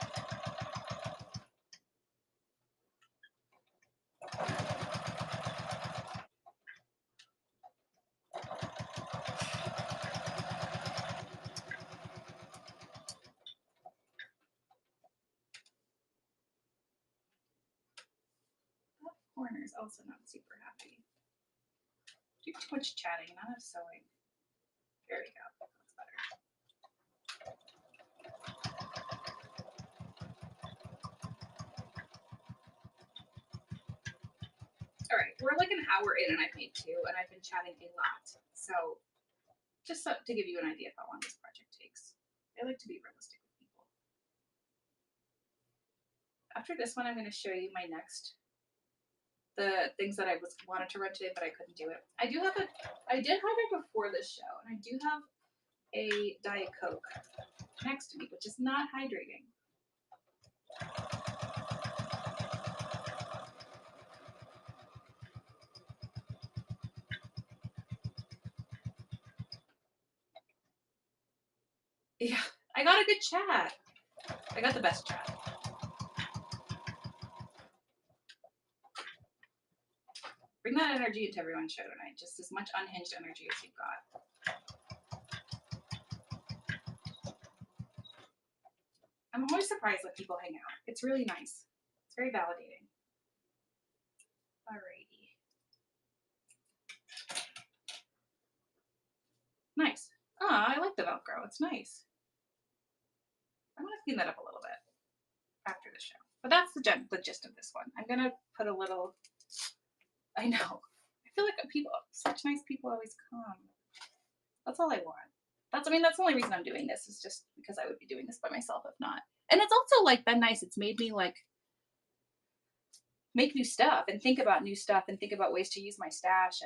Corner's also not super happy. Do too much chatting, not enough sewing. There we go. That's better. All right, we're like an hour in and I've made 2 and I've been chatting a lot. So just to give you an idea of how long this project takes. I like to be realistic with people. After this one, I'm going to show you my next, the things that I wanted to run today, but I couldn't do it. I did have it before this show, and I do have a Diet Coke next to me, which is not hydrating. Yeah, I got a good chat. I got the best chat. Bring that energy into everyone's show tonight. Just as much unhinged energy as you've got. I'm always surprised when people hang out. It's really nice. It's very validating. Alrighty. Nice. Ah, I like the Velcro. It's nice. I'm going to clean that up a little bit after the show. But that's the gist of this one. I'm going to put a little... I know. I feel like such nice people always come. That's all I want. That's the only reason I'm doing this is just because I would be doing this by myself if not. And it's also like been nice. It's made me like make new stuff and think about new stuff and think about ways to use my stash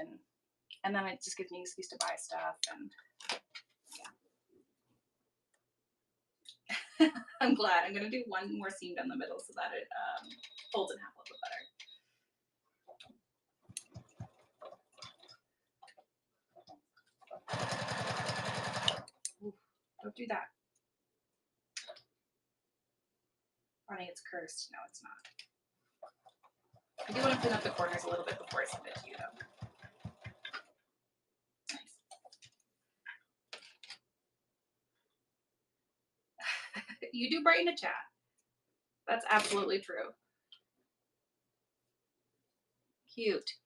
and then it just gives me an excuse to buy stuff and yeah. I'm glad. I'm gonna do one more seam down the middle so that it folds in half a little bit better. Ooh, don't do that. Ronnie, it's cursed. No, it's not. I do want to clean up the corners a little bit before I send it to you, though. Nice. You do brighten a chat. That's absolutely true. Cute.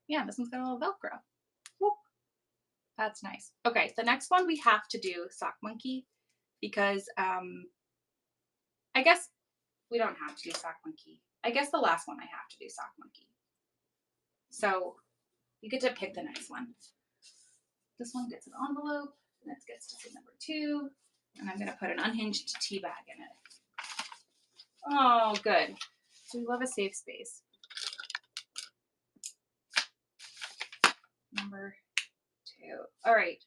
Yeah, this one's got a little Velcro. Whoop. That's nice. Okay, the next one we have to do Sock Monkey because I guess we don't have to do Sock Monkey. I guess the last one I have to do Sock Monkey. So you get to pick the next one. This one gets an envelope, and this gets to say number 2, and I'm gonna put an unhinged tea bag in it. Oh, good. So we love a safe space. Number 2. All right.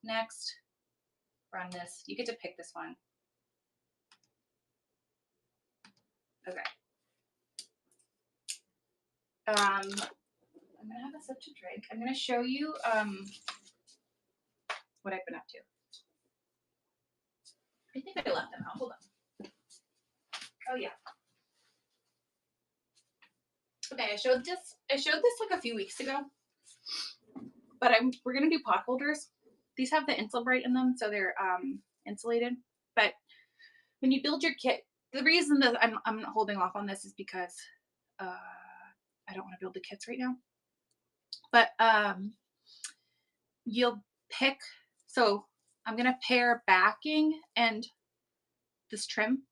Next, run this. You get to pick this one. Okay. I'm gonna have a sip to drink. I'm gonna show you what I've been up to. I think I left them out. Hold on. Oh yeah. Okay, I showed this like a few weeks ago. But we're gonna do pot holders. These have the Insulbrite in them, so they're insulated. But when you build your kit, the reason that I'm holding off on this is because I don't want to build the kits right now. But you'll pick. So I'm gonna pair backing and this trim,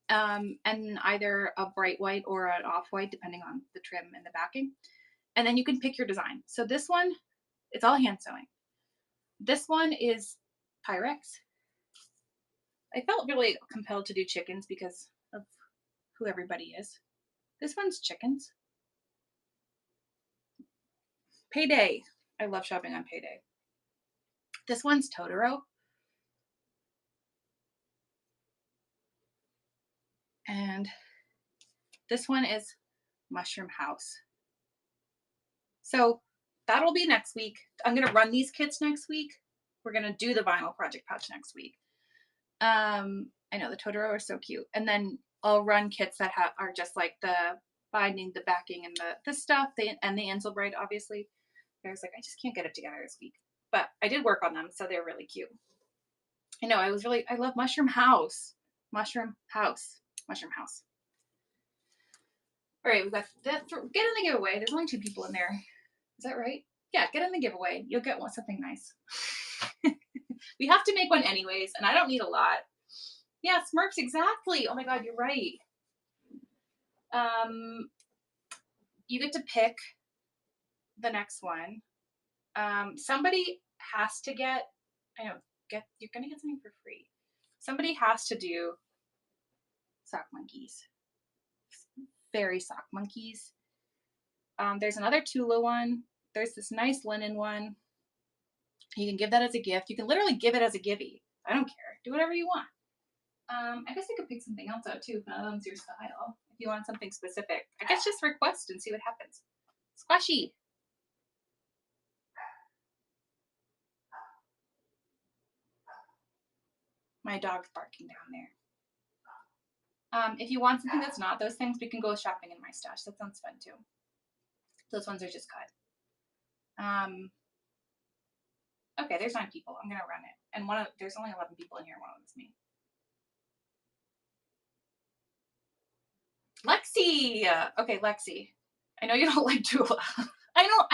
and either a bright white or an off white, depending on the trim and the backing. And then you can pick your design. So this one, it's all hand sewing. This one is Pyrex. I felt really compelled to do chickens because of who everybody is. This one's chickens. Payday. I love shopping on Payday. This one's Totoro. And this one is Mushroom House. So that'll be next week. I'm going to run these kits next week. We're going to do the vinyl project pouch next week. I know the Totoro are so cute. And then I'll run kits that are just like the binding, the backing, and the stuff, and the Insulbrite, obviously. I was like, I just can't get it together this week. But I did work on them, so they're really cute. I know, I love Mushroom House. Mushroom House. Mushroom House. All right, we've got that. Get in the giveaway. There's only 2 people in there. Is that right? Yeah, get in the giveaway. You'll get something nice. We have to make one anyways, and I don't need a lot. Yeah, Smurfs, exactly. Oh my God, you're right. You get to pick the next one. Somebody has to you're gonna get something for free. Somebody has to do sock monkeys. Fairy sock monkeys. There's another Tula one. There's this nice linen one. You can give that as a gift. You can literally give it as a givey. I don't care. Do whatever you want. I guess I could pick something else out too if none of them's your style. If you want something specific, I guess just request and see what happens. Squashy. My dog's barking down there. If you want something that's not those things, we can go shopping in my stash. That sounds fun too. Those ones are just cut. Okay, there's 9 people. I'm gonna run it. And there's only 11 people in here. One of them's me. Lexi. Okay, Lexi. I know you don't like Tula. I know.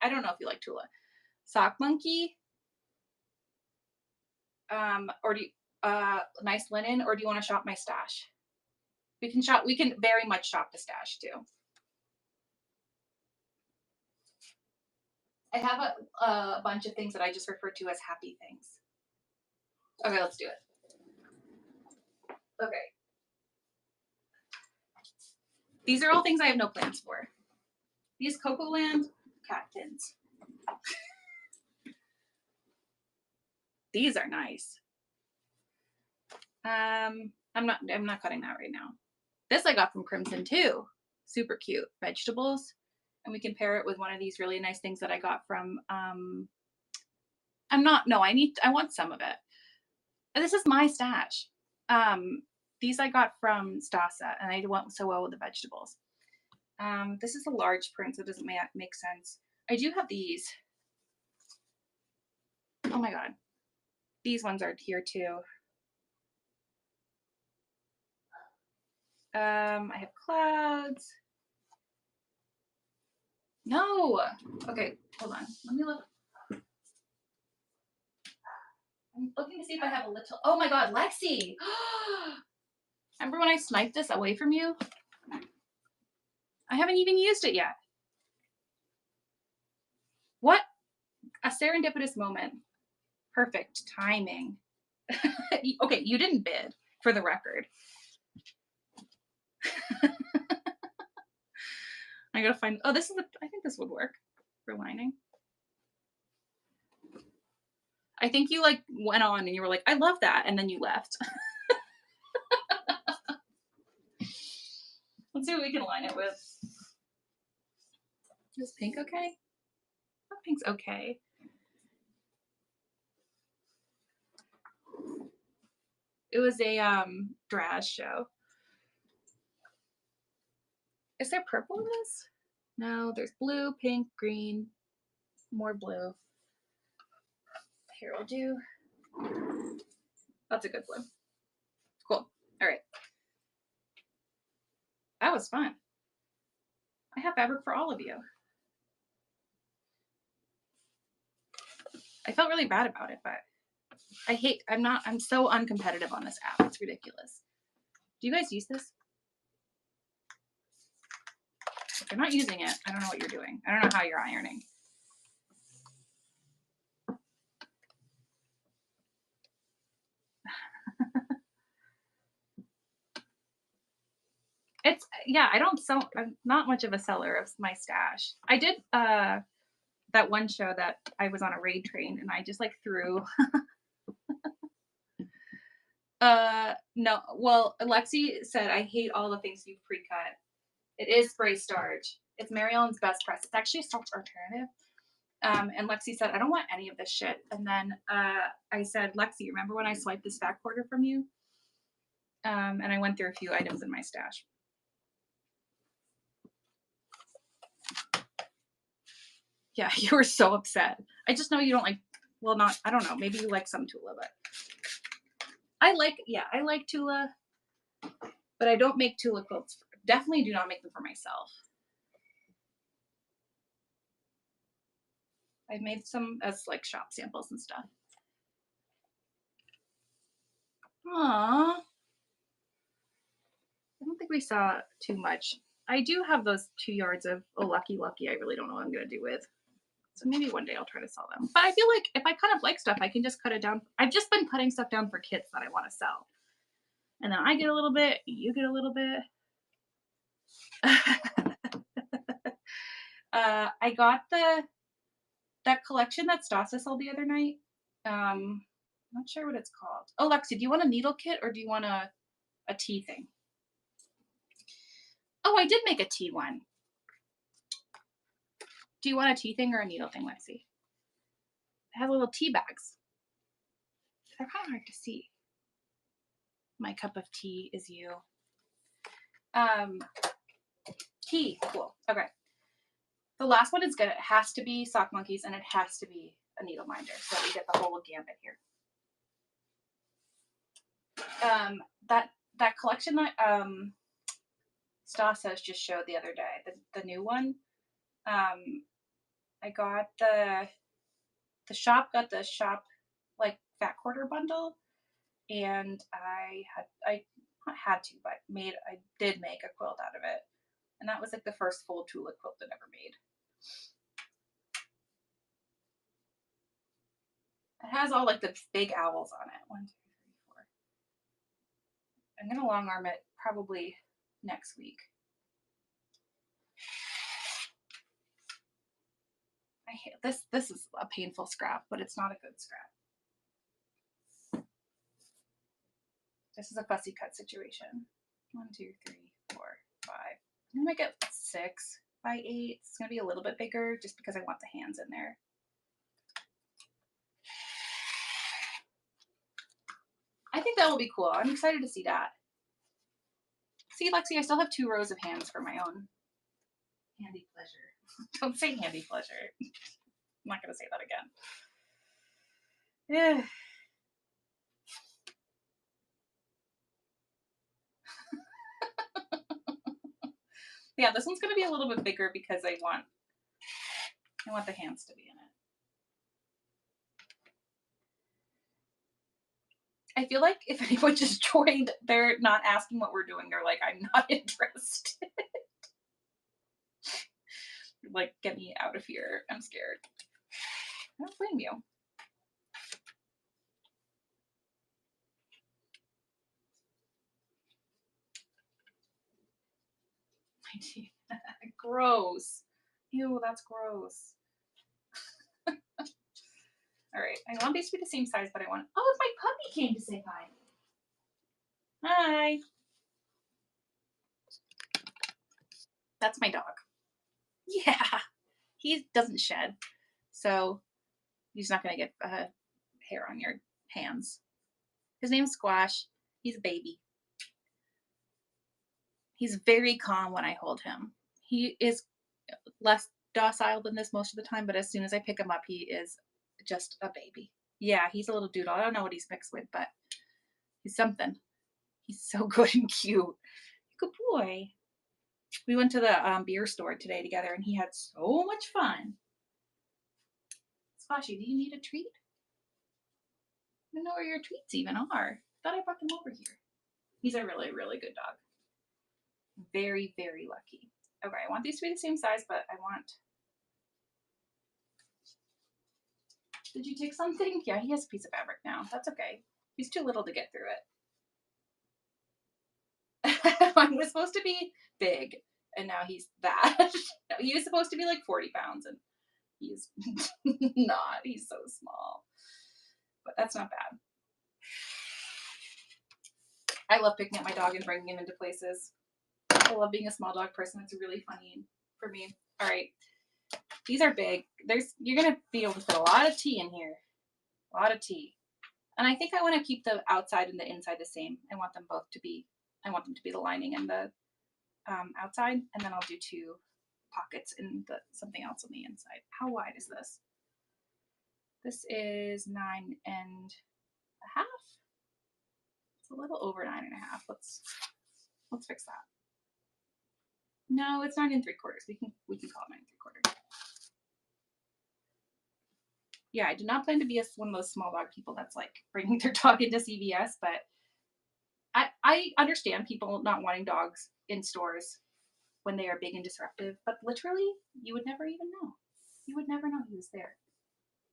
I don't know if you like Tula. Sock monkey. Or do you, nice linen, or do you want to shop my stash? We can very much shop the stash too. I have a bunch of things that I just refer to as happy things. Okay, let's do it. Okay. These are all things I have no plans for. These Cocoland cat pins. These are nice. I'm not cutting that right now. This I got from Crimson too. Super cute. Vegetables. And we can pair it with one of these really nice things that I got from I want some of it. This is my stash. These I got from Stasa, and they went so well with the vegetables. This is a large print, so it doesn't make sense. I do have these. Oh my God. These ones are here too. I have clouds. No. Okay, hold on. Let me look. I'm looking to see if I have a little. Oh my God, Lexi. Remember when I sniped this away from you? I haven't even used it yet. What a serendipitous moment. Perfect timing. Okay, you didn't bid, for the record. I gotta find. Oh, this is. I think this would work for lining. I think you like went on and you were like, I love that, and then you left. Let's see what we can line it with. Is pink okay? Oh, pink's okay. It was a drag show. Is there purple in this? No, there's blue, pink, green, more blue. Here we'll do. That's a good blue. Cool. All right. That was fun. I have fabric for all of you. I felt really bad about it, but I'm so uncompetitive on this app. It's ridiculous. Do you guys use this? If you're not using it, I don't know what you're doing. I don't know how you're ironing. I'm not much of a seller of my stash. I did that one show that I was on a raid train and I just like threw no, well, Alexi said I hate all the things you've pre-cut. It is spray starch. It's Mary Ellen's best press. It's actually a starch alternative. And Lexi said, I don't want any of this shit. And then I said, Lexi, remember when I swiped this fat quarter from you? And I went through a few items in my stash. Yeah, you were so upset. I just know you don't like, well, not, I don't know. Maybe you like some Tula, but I like Tula, but I don't make Tula quilts. Definitely do not make them for myself. I've made some as like shop samples and stuff. Aww. I don't think we saw too much. I do have those 2 yards of Oh Lucky Lucky I really don't know what I'm going to do with. So maybe one day I'll try to sell them. But I feel like if I kind of like stuff, I can just cut it down. I've just been cutting stuff down for kits that I want to sell. And then I get a little bit, you get a little bit. I got that collection that Stasa sold the other night. I'm not sure what it's called. Oh, Lexi, do you want a needle kit or do you want a tea thing? Oh, I did make a tea one. Do you want a tea thing or a needle thing, Lexi? I have little tea bags. They're kind of hard to see. My cup of tea is you. Tea, cool. Okay. The last one is good. It has to be Sock Monkeys and it has to be a needle minder, so we get the whole gambit here. That collection that Stas has just showed the other day, the new one. I got the shop like fat quarter bundle, and I did make a quilt out of it, and that was like the first full Tula quilt I've ever made. It has all like the big owls on it. 1, 2, 3, 4. I'm gonna long arm it probably next week. I hate this. This is a painful scrap, but it's not a good scrap. This is a fussy cut situation. 1, 2, 3, 4, 5. I'm gonna make it 6 by 8. It's gonna be a little bit bigger just because I want the hands in there. I think that will be cool. I'm excited to see that. See, Lexi, I still have 2 rows of hands for my own handy pleasure. Don't say handy pleasure. I'm not gonna say that again. Yeah. Yeah, this one's gonna be a little bit bigger because I want the hands to be in it. I feel like if anyone just joined, they're not asking what we're doing. They're like, I'm not interested. Like, get me out of here. I'm scared. I don't blame you. My teeth. Gross. Ew, that's gross. All right, I want these to be the same size, but I want. Oh, my puppy came to say hi. Hi. That's my dog. Yeah, he doesn't shed, so he's not gonna get hair on your hands. His name's Squash. He's a baby. He's very calm when I hold him. He is less docile than this most of the time, but as soon as I pick him up, he is just a baby. Yeah, he's a little doodle. I don't know what he's mixed with, but he's something. He's so good and cute. Good boy. We went to the beer store today together, and he had so much fun. Squashy, do you need a treat? I don't know where your treats even are. Thought I brought them over here. He's a really, really good dog. Very, very lucky. Okay, I want these to be the same size, but I want... Did you take something? Yeah, he has a piece of fabric now. That's okay. He's too little to get through it. Mine was supposed to be big, and now he's that. He was supposed to be like 40 pounds, and he's not. He's so small. But that's not bad. I love picking up my dog and bringing him into places. I love being a small dog person. It's really funny for me. All right. These are big. You're going to be able to fit a lot of tea in here. A lot of tea. And I think I want to keep the outside and the inside the same. I want them to be the lining and the outside. And then I'll do 2 pockets and something else on the inside. How wide is this? This is 9 and a half. It's a little over 9 and a half. Let's fix that. No, it's 9 3/4. We can call it 9 3/4. Yeah, I do not plan to be one of those small dog people that's like bringing their dog into CVS, but I understand people not wanting dogs in stores when they are big and disruptive, but literally, you would never even know. You would never know he was there.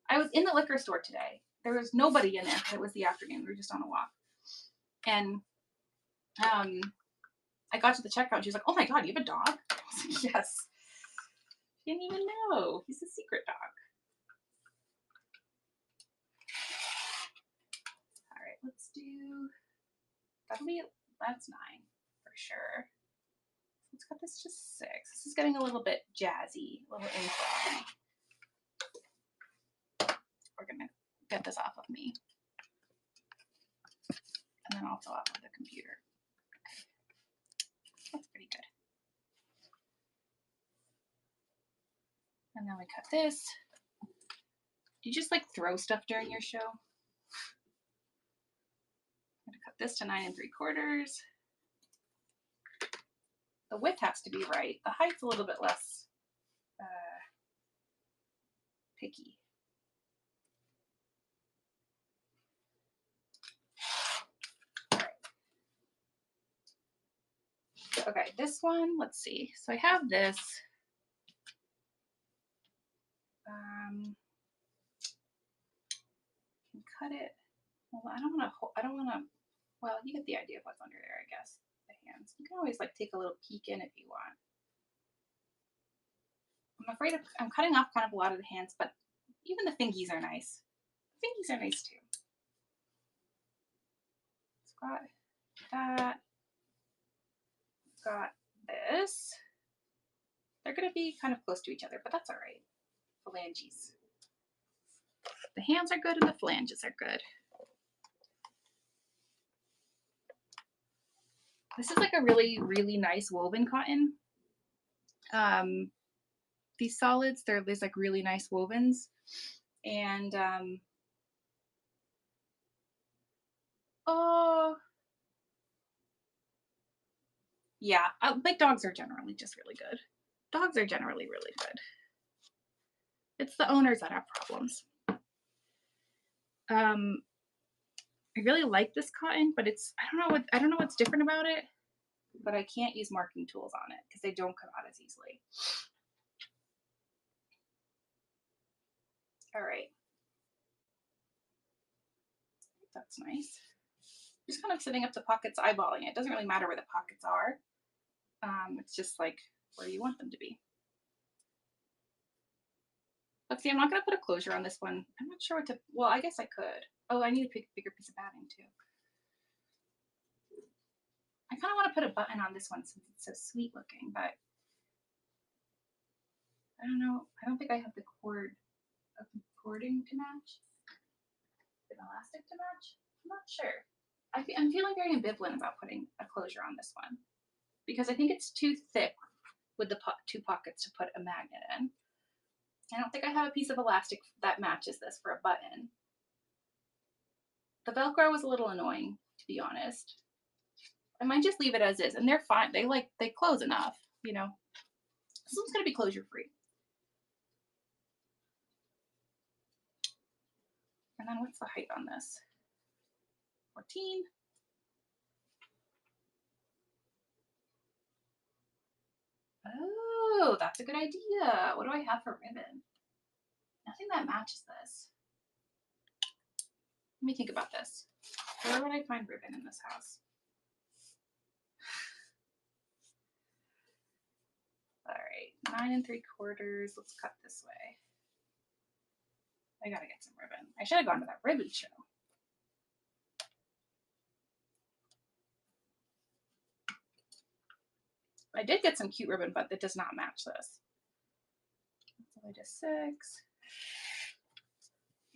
I was in the liquor store today. There was nobody in there. It was the afternoon. We were just on a walk. And I got to the checkout and she was like, "Oh my God, you have a dog?" I was like, "Yes." She didn't even know. He's a secret dog. All right, let's do, that's 9 for sure. Let's cut this to 6. This is getting a little bit jazzy, a little improv. We're gonna get this off of me. And then also off of the computer. Okay. That's pretty good. And then we cut this. Do you just like throw stuff during your show? I'm gonna cut this to 9 3/4. The width has to be right. The height's a little bit less picky. All right. Okay, this one, let's see. So I have this. Cut it. Well, I don't want to, well, you get the idea of what's under there, I guess. The hands. You can always like take a little peek in if you want. I'm cutting off kind of a lot of the hands, but even the fingies are nice. The fingies are nice too. It's got that. It's got this. They're going to be kind of close to each other, but that's all right. Phalanges. The hands are good and the flanges are good. This is like a really, really nice woven cotton. These solids, there's like really nice wovens. And oh yeah, like dogs are generally just really good. Dogs are generally really good. It's the owners that have problems. I really like this cotton, but I don't know what's different about it, but I can't use marking tools on it because they don't come out as easily. All right. That's nice. Just kind of sitting up the pockets, eyeballing it. It doesn't really matter where the pockets are. It's just like where you want them to be. Let's see, I'm not going to put a closure on this one. I'm not sure what to, well, I guess I could. Oh, I need a bigger piece of batting too. I kind of want to put a button on this one since it's so sweet looking, but I don't know. I don't think I have the cording to match. An elastic to match? I'm not sure. I'm feeling very ambivalent about putting a closure on this one because I think it's too thick with the two pockets to put a magnet in. I don't think I have a piece of elastic that matches this for a button. The Velcro was a little annoying, to be honest. I might just leave it as is, and they're fine. They close enough, you know. This one's gonna be closure free. And then what's the height on this? 14. Oh, that's a good idea. What do I have for ribbon? Nothing that matches this. Let me think about this. Where would I find ribbon in this house? All right, 9 3/4. Let's cut this way. I gotta get some ribbon. I should have gone to that ribbon show. I did get some cute ribbon, but it does not match this. So I just 6.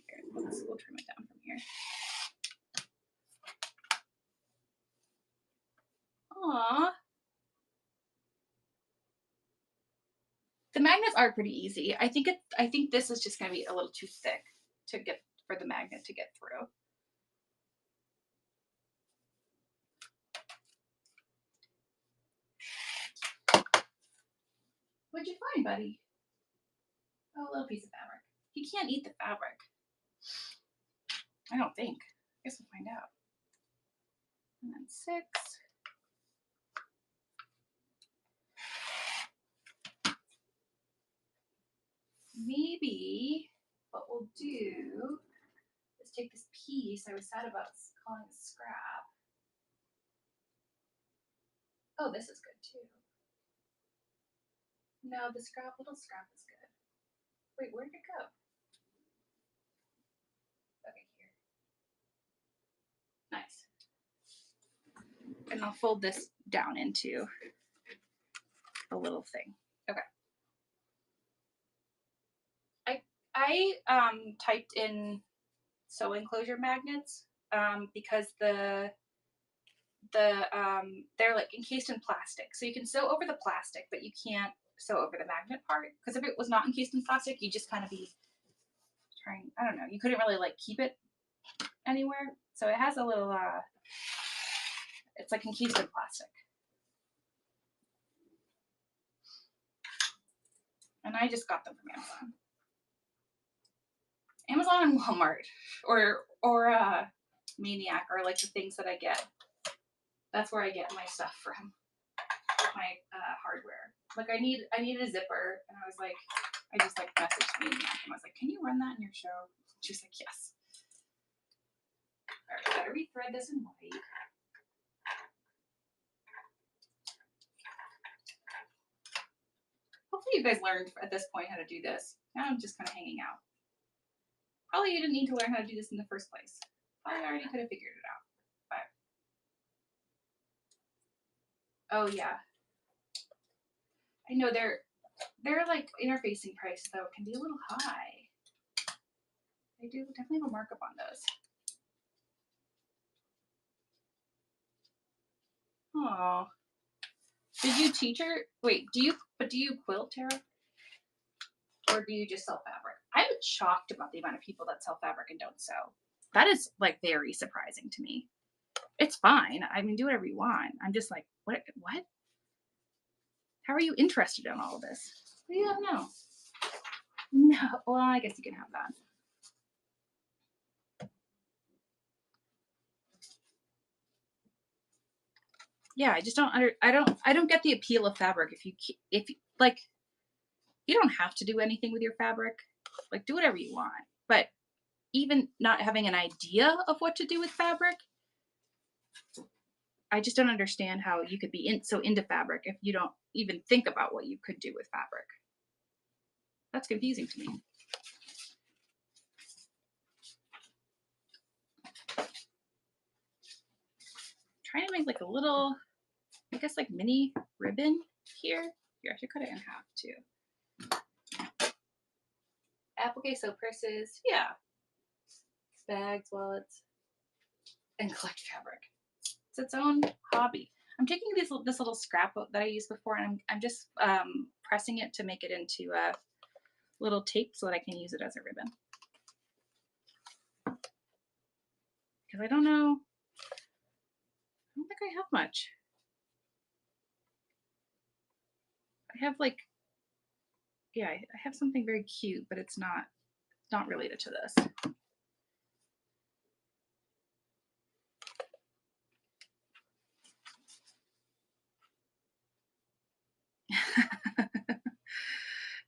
Here, we'll trim it down from here. Aww. The magnets are pretty easy. I think this is just gonna be a little too thick to get for the magnet to get through. What'd you find, buddy? Oh, a little piece of fabric. He can't eat the fabric. I don't think. I guess we'll find out. And then 6. Maybe what we'll do is take this piece I was sad about calling a scrap. Oh, this is good too. No, the little scrap is good. Wait, where did it go? Okay, here. Nice. And I'll fold this down into a little thing. Okay. I typed in sewing closure magnets because they're like encased in plastic, so you can sew over the plastic, but you can't sew over the magnet part, because if it was not encased in plastic, you just kind of be trying. I don't know. You couldn't really like keep it anywhere, so it has a little. It's like encased in plastic, and I just got them from Amazon. Amazon and Walmart, or Maniac, are like the things that I get. That's where I get my stuff from. My hardware. Like I needed a zipper, and I was like, I just like messaged Maniac, and I was like, can you run that in your show? She's like, yes. All right, gotta rethread this in white. Hopefully you guys learned at this point how to do this. Now I'm just kind of hanging out. Probably you didn't need to learn how to do this in the first place. Probably already could have figured it out. But oh yeah, I know they're like interfacing prices though can be a little high. They do definitely have a markup on those. Oh, did you teach her? Wait, do you quilt, Tara? Or do you just sell fabric? I'm shocked about the amount of people that sell fabric and don't sew. That is like very surprising to me. It's fine. I mean, do whatever you want. I'm just like, what? How are you interested in all of this? What do you have now? No. Well, I guess you can have that. Yeah, I just don't I don't get the appeal of fabric if you like you don't have to do anything with your fabric. Like do whatever you want. But even not having an idea of what to do with fabric, I just don't understand how you could be so into fabric if you don't even think about what you could do with fabric. That's confusing to me. Trying to make like a little, I guess like mini ribbon here. Here, I should cut it in half too. Applique soap purses, yeah. Bags, wallets, and collect fabric. It's its own hobby. I'm taking this little scrapbook that I used before, and I'm just pressing it to make it into a little tape so that I can use it as a ribbon. Because I don't know, I don't think I have much. I have like, yeah, I have something very cute, but it's not related to this.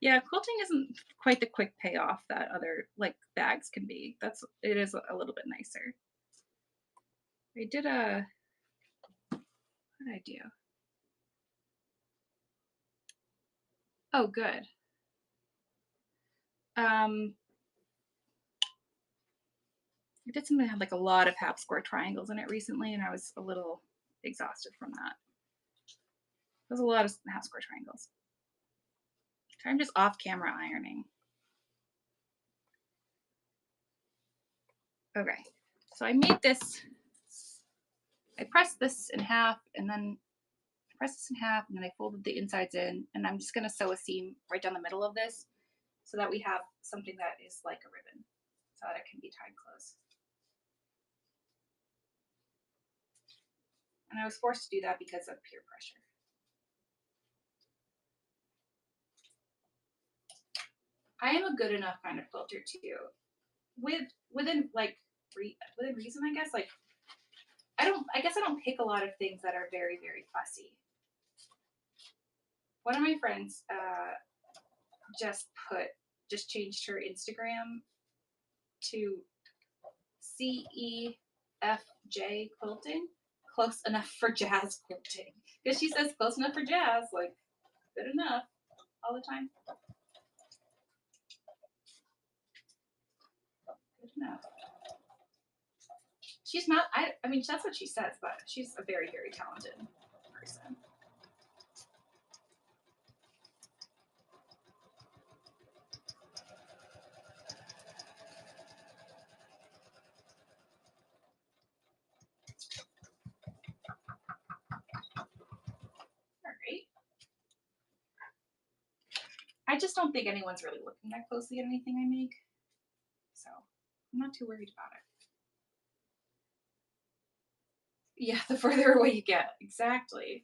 Yeah, quilting isn't quite the quick payoff that other like bags can be. It is a little bit nicer. I did a what did I do? Oh, good. I did something that had like a lot of half square triangles in it recently, and I was a little exhausted from that. There's a lot of half square triangles. So I'm just off camera ironing. Okay, so I made this. I pressed this in half, and then I pressed this in half, and then I folded the insides in, and I'm just gonna sew a seam right down the middle of this, so that we have something that is like a ribbon, so that it can be tied close. And I was forced to do that because of peer pressure. I am a good enough kind of quilter too, within like within reason, I guess. Like I guess I don't pick a lot of things that are very fussy. One of my friends just changed her Instagram to CEFJ quilting, close enough for jazz quilting, because she says close enough for jazz, like good enough all the time. Good enough. She's not. I mean, that's what she says, but she's a very talented person. All right. I just don't think anyone's really looking that closely at anything I make, so I'm not too worried about it. Yeah, the further away you get, exactly.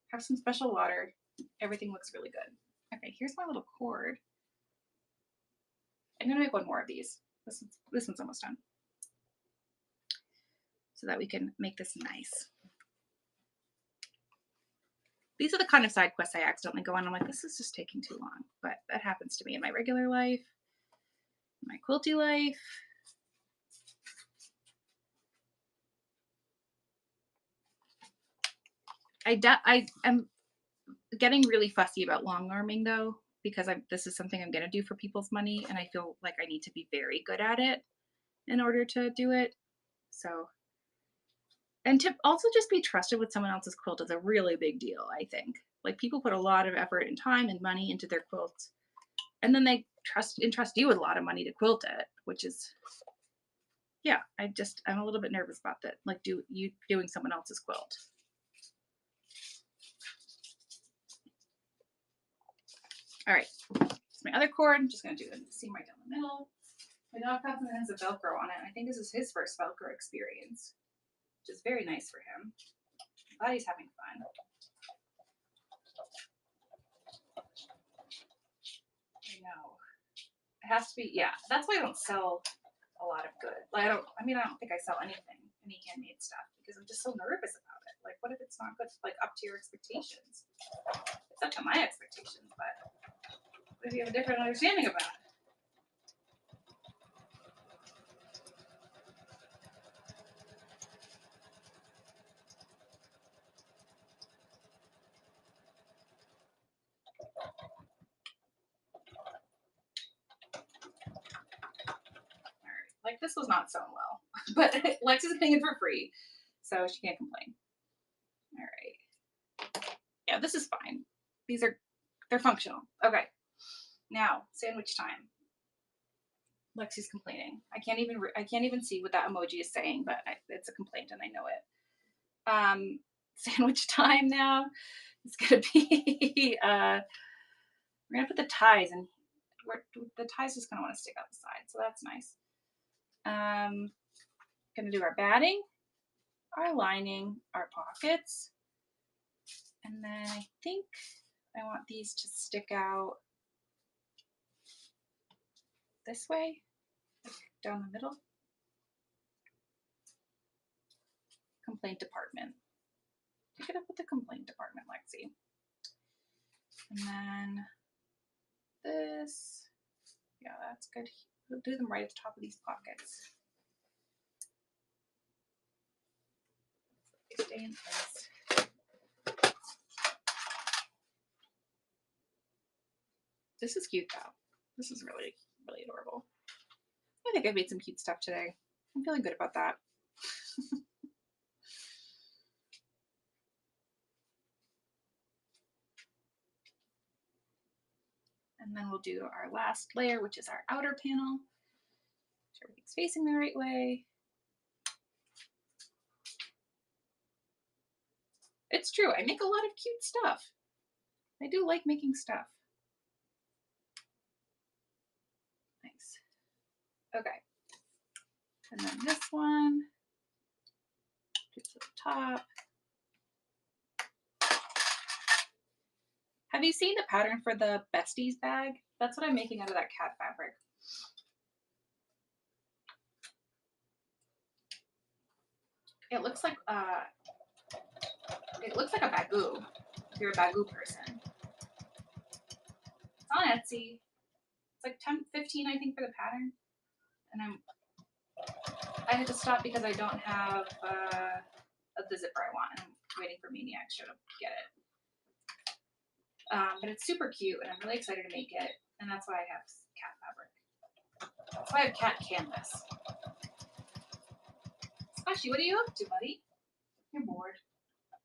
Have some special water. Everything looks really good. Okay, here's my little cord. I'm gonna make one more of these. This one's almost done, so that we can make this nice. These are the kind of side quests I accidentally go on. I'm like, this is just taking too long, but that happens to me in my regular life, my quilty life. I am getting really fussy about long arming though, because this is something I'm going to do for people's money, and I feel like I need to be very good at it in order to do it. So, and to also just be trusted with someone else's quilt is a really big deal, I think. Like people put a lot of effort and time and money into their quilts, and then they entrust you with a lot of money to quilt it, which is, yeah, I'm a little bit nervous about that. Like doing someone else's quilt. All right, it's my other cord. I'm just gonna do a seam right down the middle. My dog comes and has a Velcro on it, and I think this is his first Velcro experience, which is very nice for him. I'm glad he's having fun. I know. It has to be, yeah. That's why I don't sell a lot of good. Like I don't think I sell any handmade stuff, because I'm just so nervous about it. Like, what if it's not good, like up to your expectations? It's up to my expectations, but what if you have a different understanding about it? Like this was not sewn well, but Lex is getting it for free, so she can't complain. All right. Yeah, this is fine. They're functional. Okay. Now, sandwich time. Lexi's complaining. I can't even see what that emoji is saying, but it's a complaint and I know it. Sandwich time now. It's gonna be we're gonna put the ties in. The ties just gonna want to stick out the side, so that's nice. Gonna do our batting, our lining, our pockets, and then I think I want these to stick out this way, like down the middle. Complaint department. Pick it up with the complaint department, Lexi. And then this, yeah, that's good. We'll do them right at the top of these pockets. They stay in place. This is cute though. This is really, really adorable. I think I made some cute stuff today. I'm feeling good about that. And then we'll do our last layer, which is our outer panel. Make sure everything's facing the right way. It's true, I make a lot of cute stuff. I do like making stuff. Nice. Okay. And then this one gets to the top. Have you seen the pattern for the Besties bag? That's what I'm making out of that cat fabric. It looks like a bagoo, if you're a bagoo person. It's on Etsy. It's like $10-15, I think, for the pattern. And I had to stop because I don't have the zipper I want. I'm waiting for Maniac Show to get it. But it's super cute, and I'm really excited to make it. And that's why I have cat fabric. That's why I have cat canvas. Splashy, what are you up to, buddy? You're bored.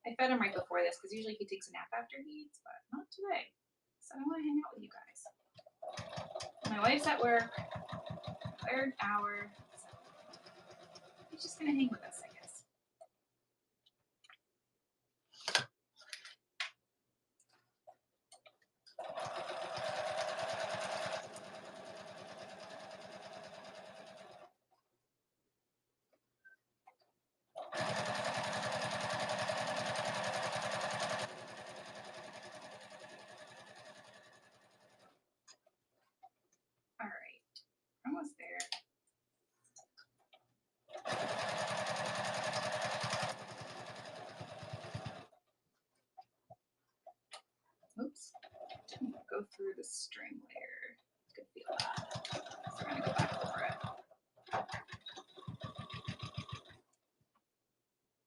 I fed him right before this because usually he takes a nap after he eats, but not today. So I want to hang out with you guys. My wife's at work. Third hour. So he's just gonna hang with us, I guess. All right, almost there. Oops, didn't go through the string layer. Could feel that. So we're gonna go back over it.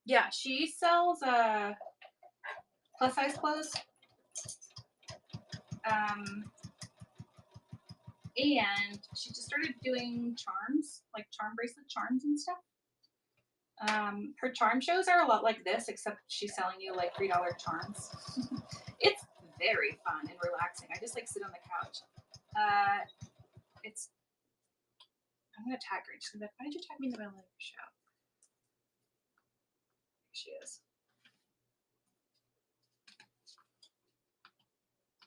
Yeah, she sells plus size clothes. And she just started doing charms, like charm bracelet charms and stuff. Her charm shows are a lot like this, except she's selling you like $3 charms. It's very fun and relaxing. I just like sit on the couch. I'm gonna tag her. She's gonna be like, why did you tag me in the middle of your show? Here she is.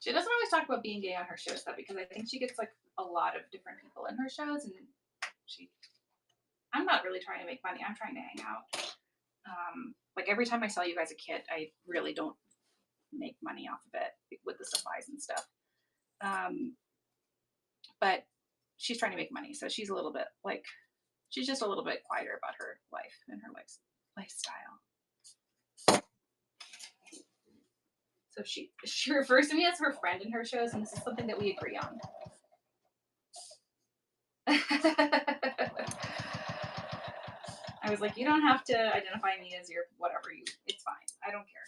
She doesn't always talk about being gay on her shows though, because I think she gets like a lot of different people in her shows, and I'm not really trying to make money. I'm trying to hang out. Like every time I sell you guys a kit, I really don't make money off of it with the supplies and stuff. But she's trying to make money, so she's a little bit like, she's just a little bit quieter about her life and her lifestyle. So she refers to me as her friend in her shows, and this is something that we agree on. I was like, you don't have to identify me as your whatever it's fine. I don't care.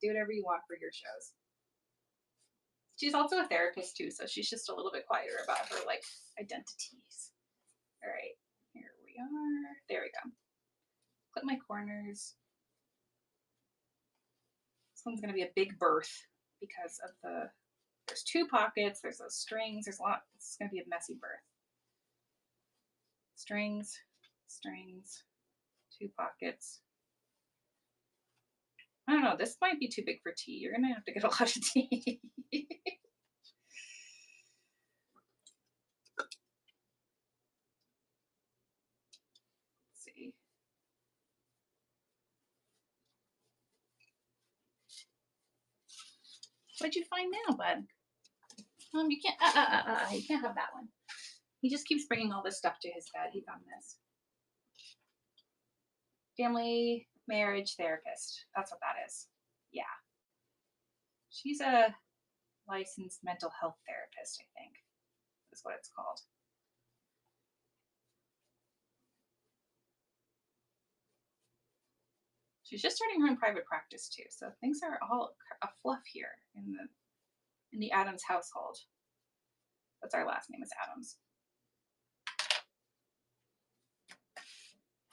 Do whatever you want for your shows. She's also a therapist too, so she's just a little bit quieter about her like identities. All right, here we are. There we go. Clip my corners. This one's gonna be a big berth because of there's there's 2 pockets, there's those strings, there's a lot. It's gonna be a messy birth. Strings, strings, 2 pockets. I don't know, this might be too big for tea. You're gonna have to get a lot of tea. Let's see. What'd you find now, bud? You can't. You can't have that one. He just keeps bringing all this stuff to his bed. He found this. Family marriage therapist. That's what that is. Yeah. She's a licensed mental health therapist, I think, is what it's called. She's just starting her own private practice too, so things are all a fluff here in the Adams household. That's our last name is Adams.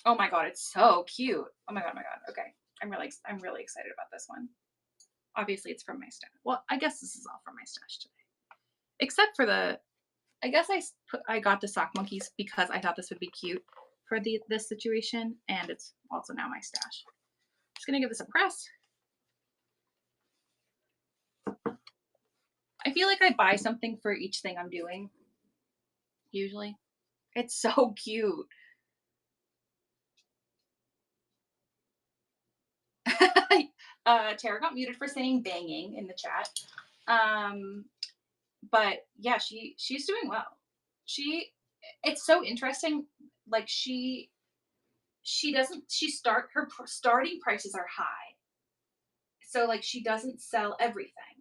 Oh my god, it's so cute. Oh my god, oh my god. Okay, I'm really excited about this one. Obviously, it's from my stash. Well, I guess this is all from my stash today, except for the. I guess I got the sock monkeys because I thought this would be cute for this situation, and it's also now my stash. Just gonna give this a press. I feel like I buy something for each thing I'm doing. Usually, it's so cute. Tara got muted for saying banging in the chat. But yeah, she's doing well. It's so interesting. Like her starting prices are high. So like she doesn't sell everything.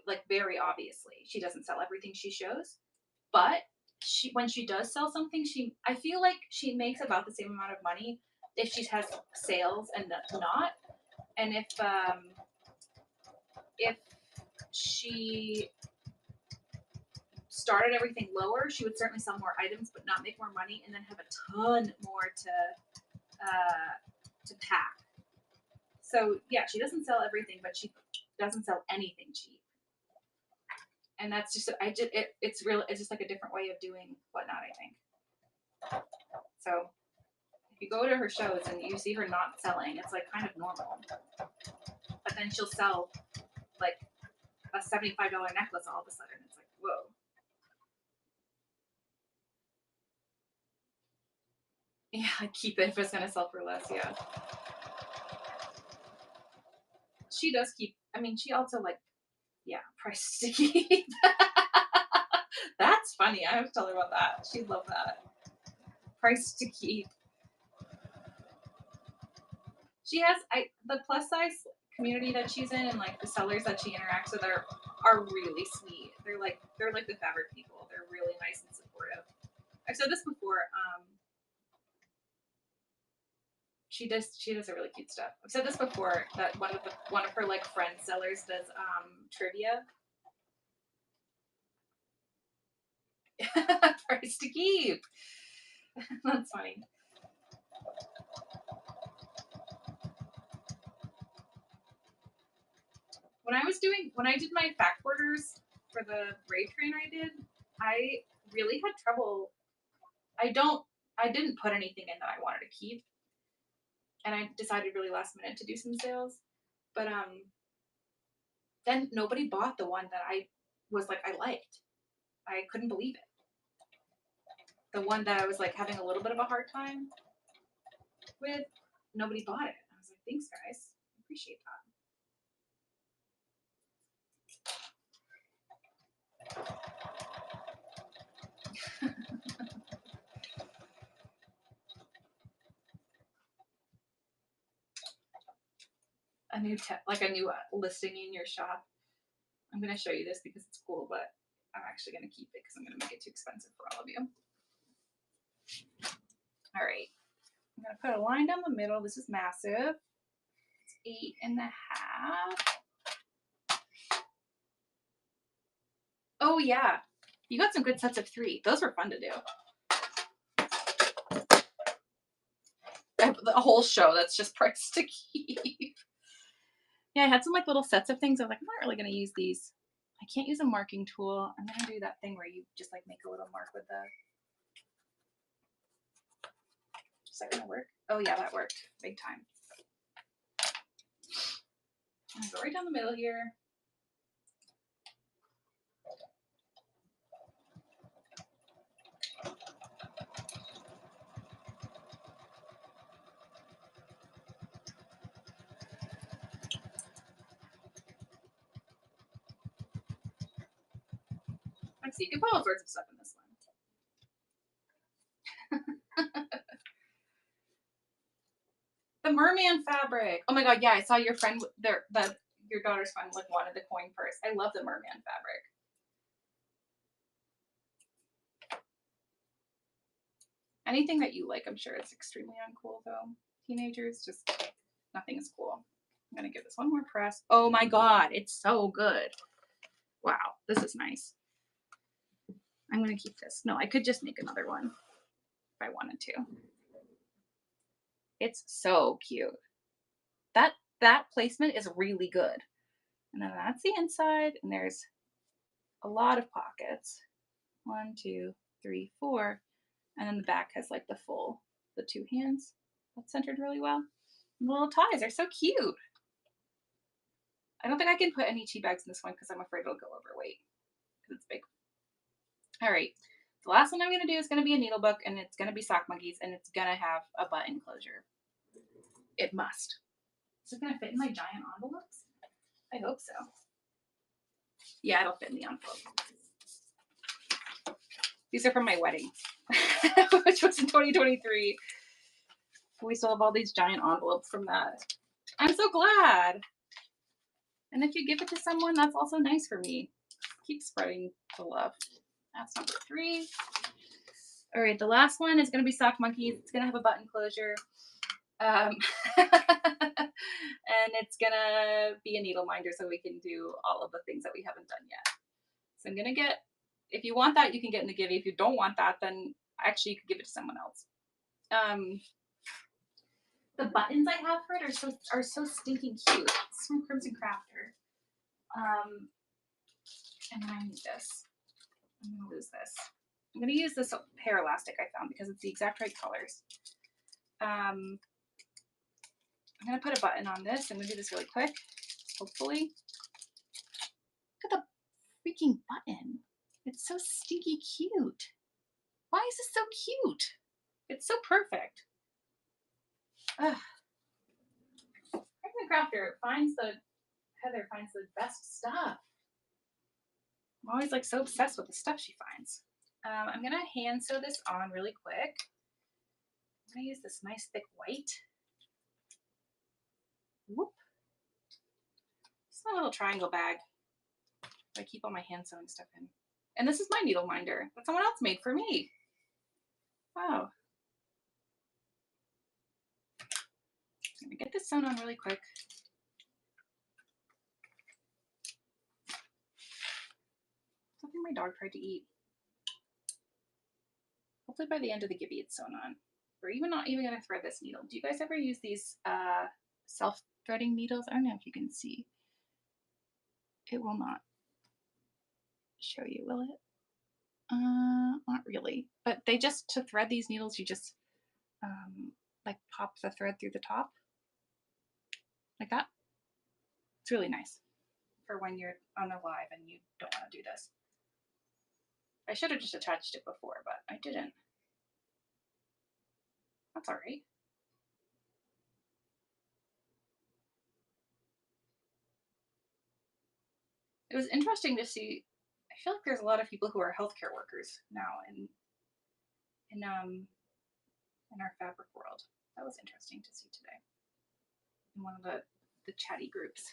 Like very obviously, she doesn't sell everything she shows. But when she does sell something, I feel like she makes about the same amount of money if she has sales and not. And if she started everything lower, she would certainly sell more items but not make more money, and then have a ton more to pack. So yeah, she doesn't sell everything, but she doesn't sell anything cheap. And that's just it's just like a different way of doing whatnot, I think. So if you go to her shows and you see her not selling, it's like kind of normal. But then she'll sell like a $75 necklace all of a sudden. It's like, whoa. Yeah, I keep it if it's gonna sell for less, yeah. She does keep, I mean, she also like, yeah, prices to keep. That's funny. I have to tell her about that. She'd love that. Price to keep. She has the plus size community that she's in, and like the sellers that she interacts with are really sweet. They're like the fabric people. They're really nice and supportive. I've said this before. She does a really cute stuff. I've said this before that one of her like friend sellers does trivia. Price to keep. That's funny. When I did my fact orders for the Brave train I really had trouble. I didn't put anything in that I wanted to keep. And I decided really last minute to do some sales. But then nobody bought the one that I was like, I liked. I couldn't believe it. The one that I was like having a little bit of a hard time with, nobody bought it. I was like, thanks guys. I appreciate that. a new listing in your shop. I'm going to show you this because it's cool, but I'm actually going to keep it because I'm going to make it too expensive for all of you. All right. I'm going to put a line down the middle. This is massive. It's 8.5. Oh, yeah. You got some good sets of 3. Those were fun to do. The whole show that's just price to keep. Yeah, I had some like little sets of things. I was like, I'm not really going to use these. I can't use a marking tool. I'm gonna do that thing where you just like make a little mark with the. Is that gonna work? Oh yeah, that worked big time. I'm gonna go right down the middle here. Let's see, you can put all sorts of stuff in this one. The merman fabric. Oh my god, yeah, I saw your friend, your daughter's friend like wanted the coin purse. I love the merman fabric. Anything that you like, I'm sure it's extremely uncool though. Teenagers, just nothing is cool. I'm gonna give this one more press. Oh my god, it's so good. Wow, this is nice. I'm gonna keep this. No, I could just make another one if I wanted to. It's so cute. That placement is really good. And then that's the inside, and there's a lot of pockets. 1, 2, 3, 4. And then the back has like the two hands. That's centered really well. And the little ties are so cute. I don't think I can put any tea bags in this one because I'm afraid it'll go overweight because it's big. All right. The last one I'm going to do is going to be a needle book, and it's going to be Sock Monkeys, and it's going to have a button closure. It must. Is it going to fit in my giant envelopes? I hope so. Yeah, it'll fit in the envelope. These are from my wedding, which was in 2023. We still have all these giant envelopes from that. I'm so glad. And if you give it to someone, that's also nice for me. Keep spreading the love. That's number 3. All right, the last one is going to be Sock Monkeys. It's going to have a button closure. And it's going to be a needle minder so we can do all of the things that we haven't done yet. So I'm going to get, if you want that, you can get in the Givey. If you don't want that, then actually you could give it to someone else. The buttons I have for it are so stinking cute. It's from Crimson Crafter. And then I need this. I'm gonna lose this. I'm gonna use this hair elastic I found because it's the exact right colors. I'm gonna put a button on this. I'm gonna do this really quick, hopefully. Look at the freaking button. It's so stinky cute. Why is this so cute? It's so perfect. Ugh. Crimson Crafter Heather finds the best stuff. I'm always like so obsessed with the stuff she finds. I'm gonna hand sew this on really quick. I'm gonna use this nice thick white. Whoop. It's a little triangle bag. I keep all my hand sewing stuff in. And this is my needle minder that someone else made for me. Wow. I'm gonna get this sewn on really quick. Something my dog tried to eat. Hopefully by the end of the Gibby it's sewn on. We're not even gonna thread this needle. Do you guys ever use these self-threading needles? I don't know if you can see. It will not show you, will it? Not really. But they just, to thread these needles, you just like pop the thread through the top. Like that. It's really nice for when you're on a live and you don't want to do this. I should have just attached it before, but I didn't. That's all right. It was interesting to see. I feel like there's a lot of people who are healthcare workers now in our fabric world. That was interesting to see today in one of the chatty groups.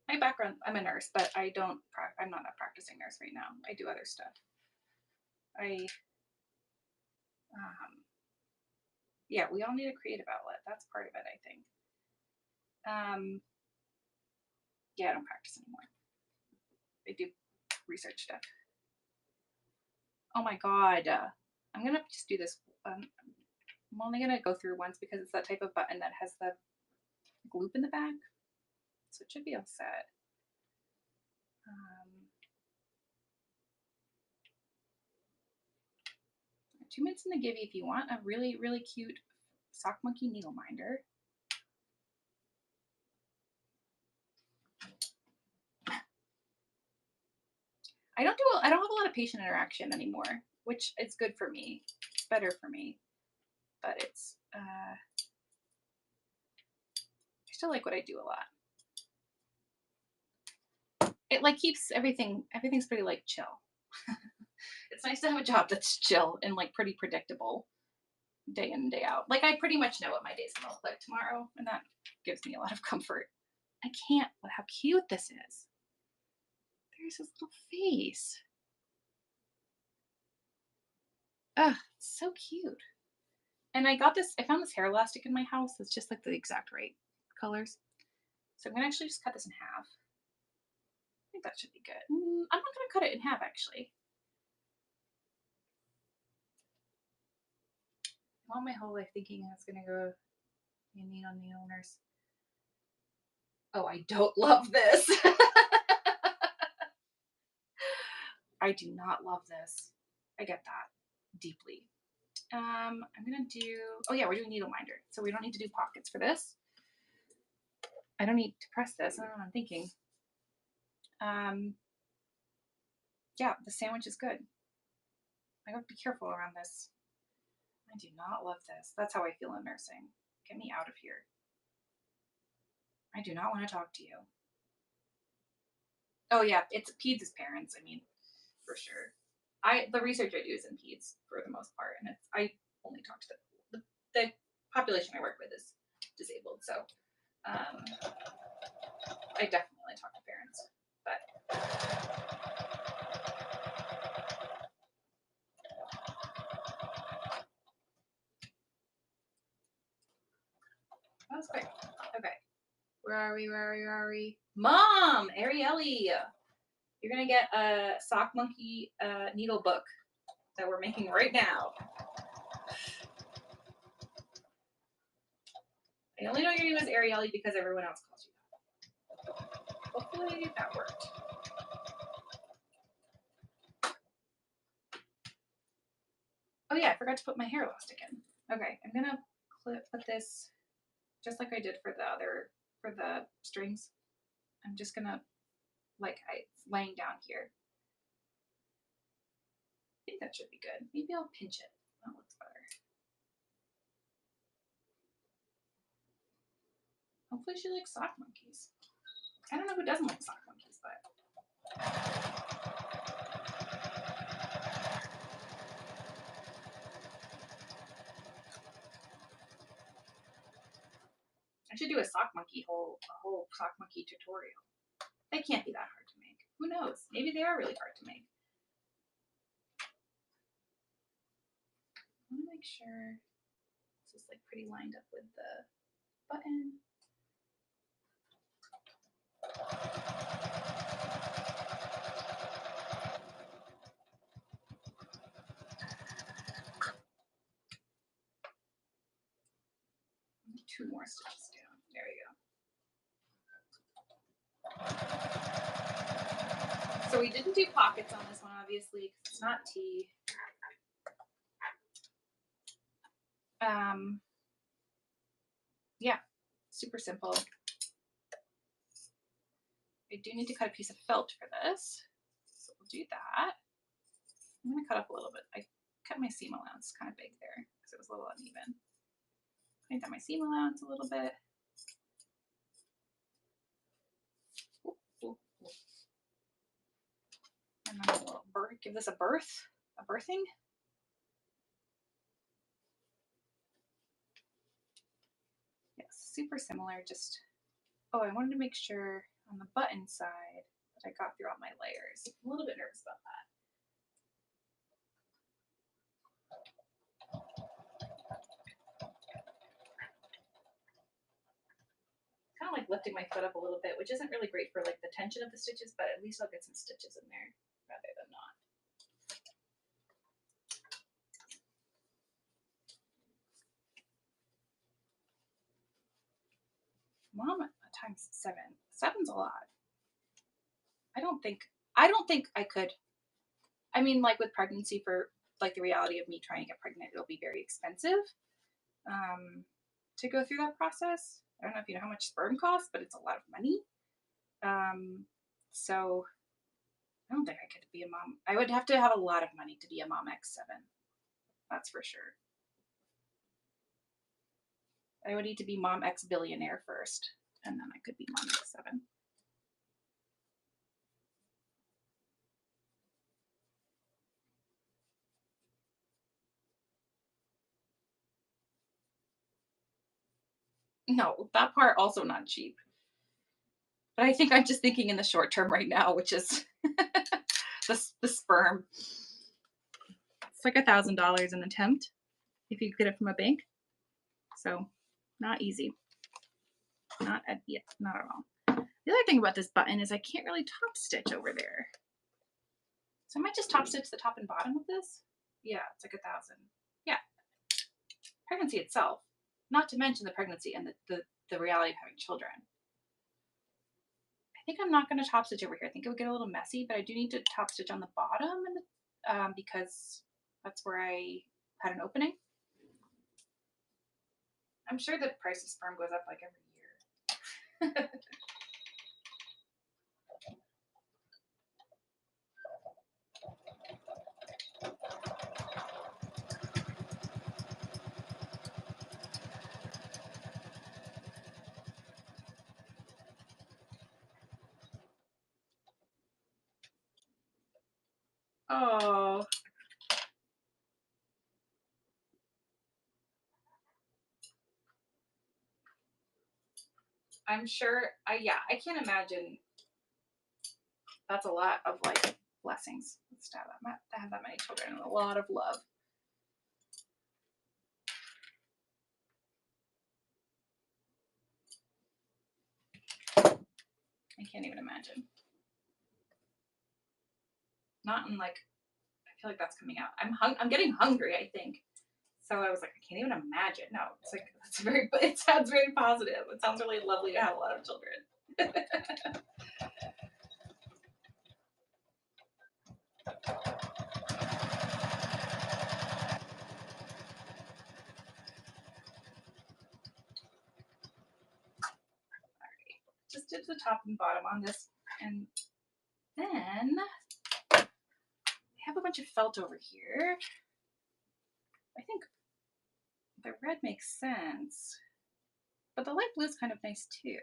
My background, I'm a nurse, but I'm not a practicing nurse right now. I do other stuff. Yeah, we all need a creative outlet. That's part of it, I think. Yeah, I don't practice anymore. I do research stuff. Oh my God. I'm gonna just do this. I'm only gonna go through once because it's that type of button that has the loop in the back. So it should be all set. 2 minutes in the Gibby if you want a really, really cute sock monkey needle minder. I don't have a lot of patient interaction anymore, which is good for me. It's better for me. But it's I still like what I do a lot. It like keeps everything's pretty like chill. It's nice to have a job that's chill and like pretty predictable day in and day out. Like I pretty much know what my day's gonna look like tomorrow, and that gives me a lot of comfort. I can't. How cute this is. There's his little face. Ugh, so cute. And I found this hair elastic in my house that's just like the exact right colors. So I'm gonna actually just cut this in half. I think that should be good. I'm not gonna cut it in half actually. I want my whole life thinking I was gonna go be a needle nurse. Oh, I don't love this. I do not love this. I get that deeply. I'm gonna do, oh yeah, we're doing needle minder. So we don't need to do pockets for this. I don't need to press this. I don't know what I'm thinking. Yeah, the sandwich is good. I gotta be careful around this. I do not love this. That's how I feel in nursing. Get me out of here. I do not want to talk to you. Oh yeah, it's peds' parents. I mean, for sure. The research I do is in peds for the most part, and I only talk to the population I work with is disabled, so I definitely talk to parents. But that was quick. Okay, where are we? Mom, Arieli, you're gonna get a sock monkey needle book that we're making right now. I only know your name is Arieli because everyone else calls you that. Hopefully that worked. Oh yeah, I forgot to put my hair elastic in. Okay, I'm gonna put this just like I did for the strings. I'm just gonna it's laying down here. I think that should be good. Maybe I'll pinch it. That looks better. Hopefully she likes sock monkeys. I don't know who doesn't like sock monkeys, but I should do a whole sock monkey tutorial. They can't be that hard to make. Who knows? Maybe they are really hard to make. I want to make sure this is like pretty lined up with the button. Two more stitches down. There we go. So we didn't do pockets on this one, obviously, because it's not tea. Yeah, super simple. I do need to cut a piece of felt for this, so we'll do that. I'm gonna cut up a little bit. I cut my seam allowance kind of big there because it was a little uneven. I cut my seam allowance a little bit. And then a little give this a birthing. Yes, super similar, just, oh, I wanted to make sure on the button side that I got through all my layers. I'm a little bit nervous about that. Kind of like lifting my foot up a little bit, which isn't really great for like the tension of the stitches, but at least I'll get some stitches in there rather than not. Mom times 7. Seven's a lot. I don't think I don't think I could. I mean, like with pregnancy for like the reality of me trying to get pregnant, it'll be very expensive um, to go through that process. I don't know if you know how much sperm costs, but it's a lot of money. Um, so I don't think I could be a mom. I would have to have a lot of money to be a mom X7. That's for sure. I would need to be mom X billionaire first, and then I could be mom X7. No, that part also not cheap. But I think I'm just thinking in the short term right now, which is the sperm. It's like $1,000 an attempt if you get it from a bank. So not easy. Not at not at all. The other thing about this button is I can't really top stitch over there. So I might just top stitch the top and bottom of this. Yeah, it's like 1,000. Yeah. Pregnancy itself. Not to mention the pregnancy and the reality of having children. I think I'm not going to top stitch over here. I think it would get a little messy, but I do need to top stitch on the bottom and because that's where I had an opening. I'm sure the price of sperm goes up like every year. Oh, I'm sure. Yeah, I can't imagine. That's a lot of like blessings. To have that many children and a lot of love. I can't even imagine. Not in like. I feel like that's coming out. I'm getting hungry. I think. So I was like, I can't even imagine. No, it's like that's very. It sounds very positive. It sounds really lovely to have a lot of children. Just did the top and bottom on this, and then I have a bunch of felt over here. I think the red makes sense, but the light blue is kind of nice too.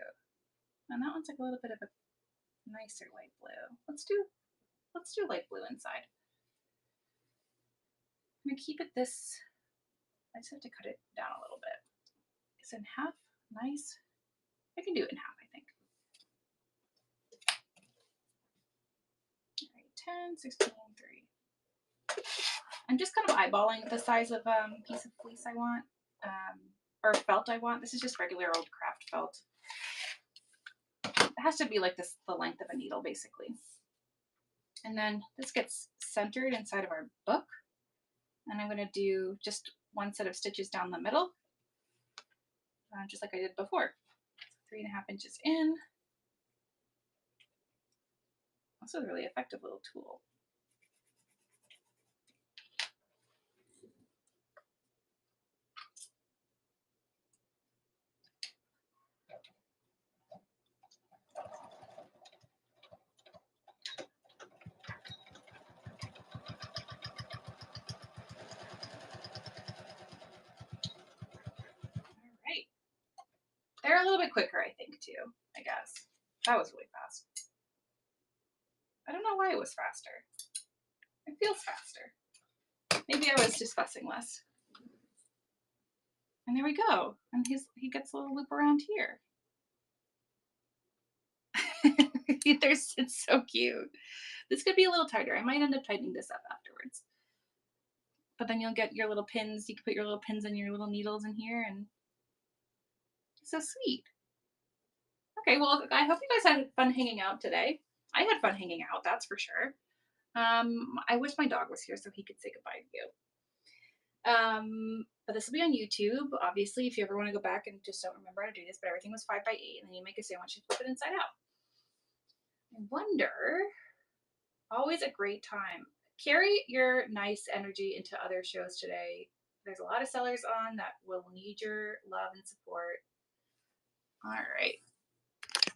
And that one's like a little bit of a nicer light blue. Let's do light blue inside. I'm gonna keep it this. I just have to cut it down a little bit. It's in half. Nice. I can do it in half, I think. All right, 10, 16, 3. I'm just kind of eyeballing the size of piece of fleece I want, or felt I want. This is just regular old craft felt. It has to be like this, the length of a needle, basically. And then this gets centered inside of our book. And I'm going to do just one set of stitches down the middle, just like I did before. 3.5 inches in. Also a really effective little tool. They're a little bit quicker, I think, too, I guess. That was really fast. I don't know why it was faster. It feels faster. Maybe I was just fussing less. And there we go. And he gets a little loop around here. It's so cute. This could be a little tighter. I might end up tightening this up afterwards. But then you'll get your little pins. You can put your little pins and your little needles in here, and it's so sweet. Okay, well, I hope you guys had fun hanging out today. I had fun hanging out, that's for sure. I wish my dog was here so he could say goodbye to you. But this will be on YouTube. Obviously, if you ever want to go back and just don't remember how to do this, but everything was 5 by 8, and then you make a sandwich and flip it inside out. I wonder, always a great time. Carry your nice energy into other shows today. There's a lot of sellers on that will need your love and support. All right,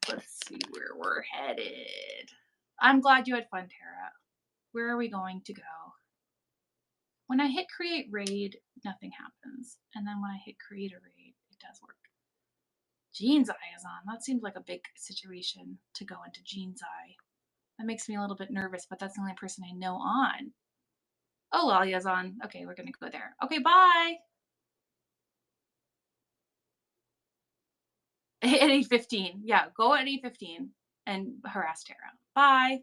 let's see where we're headed. I'm glad you had fun, Tara. Where are we going to go? When I hit create raid, nothing happens. And then when I hit create a raid, it does work. Jean's Eye is on. That seems like a big situation to go into Jean's Eye. That makes me a little bit nervous, but that's the only person I know on. Oh, Lalia's on. Okay, we're gonna go there. Okay, bye. At 8:15. Yeah, go at 8:15 and harass Tara. Bye.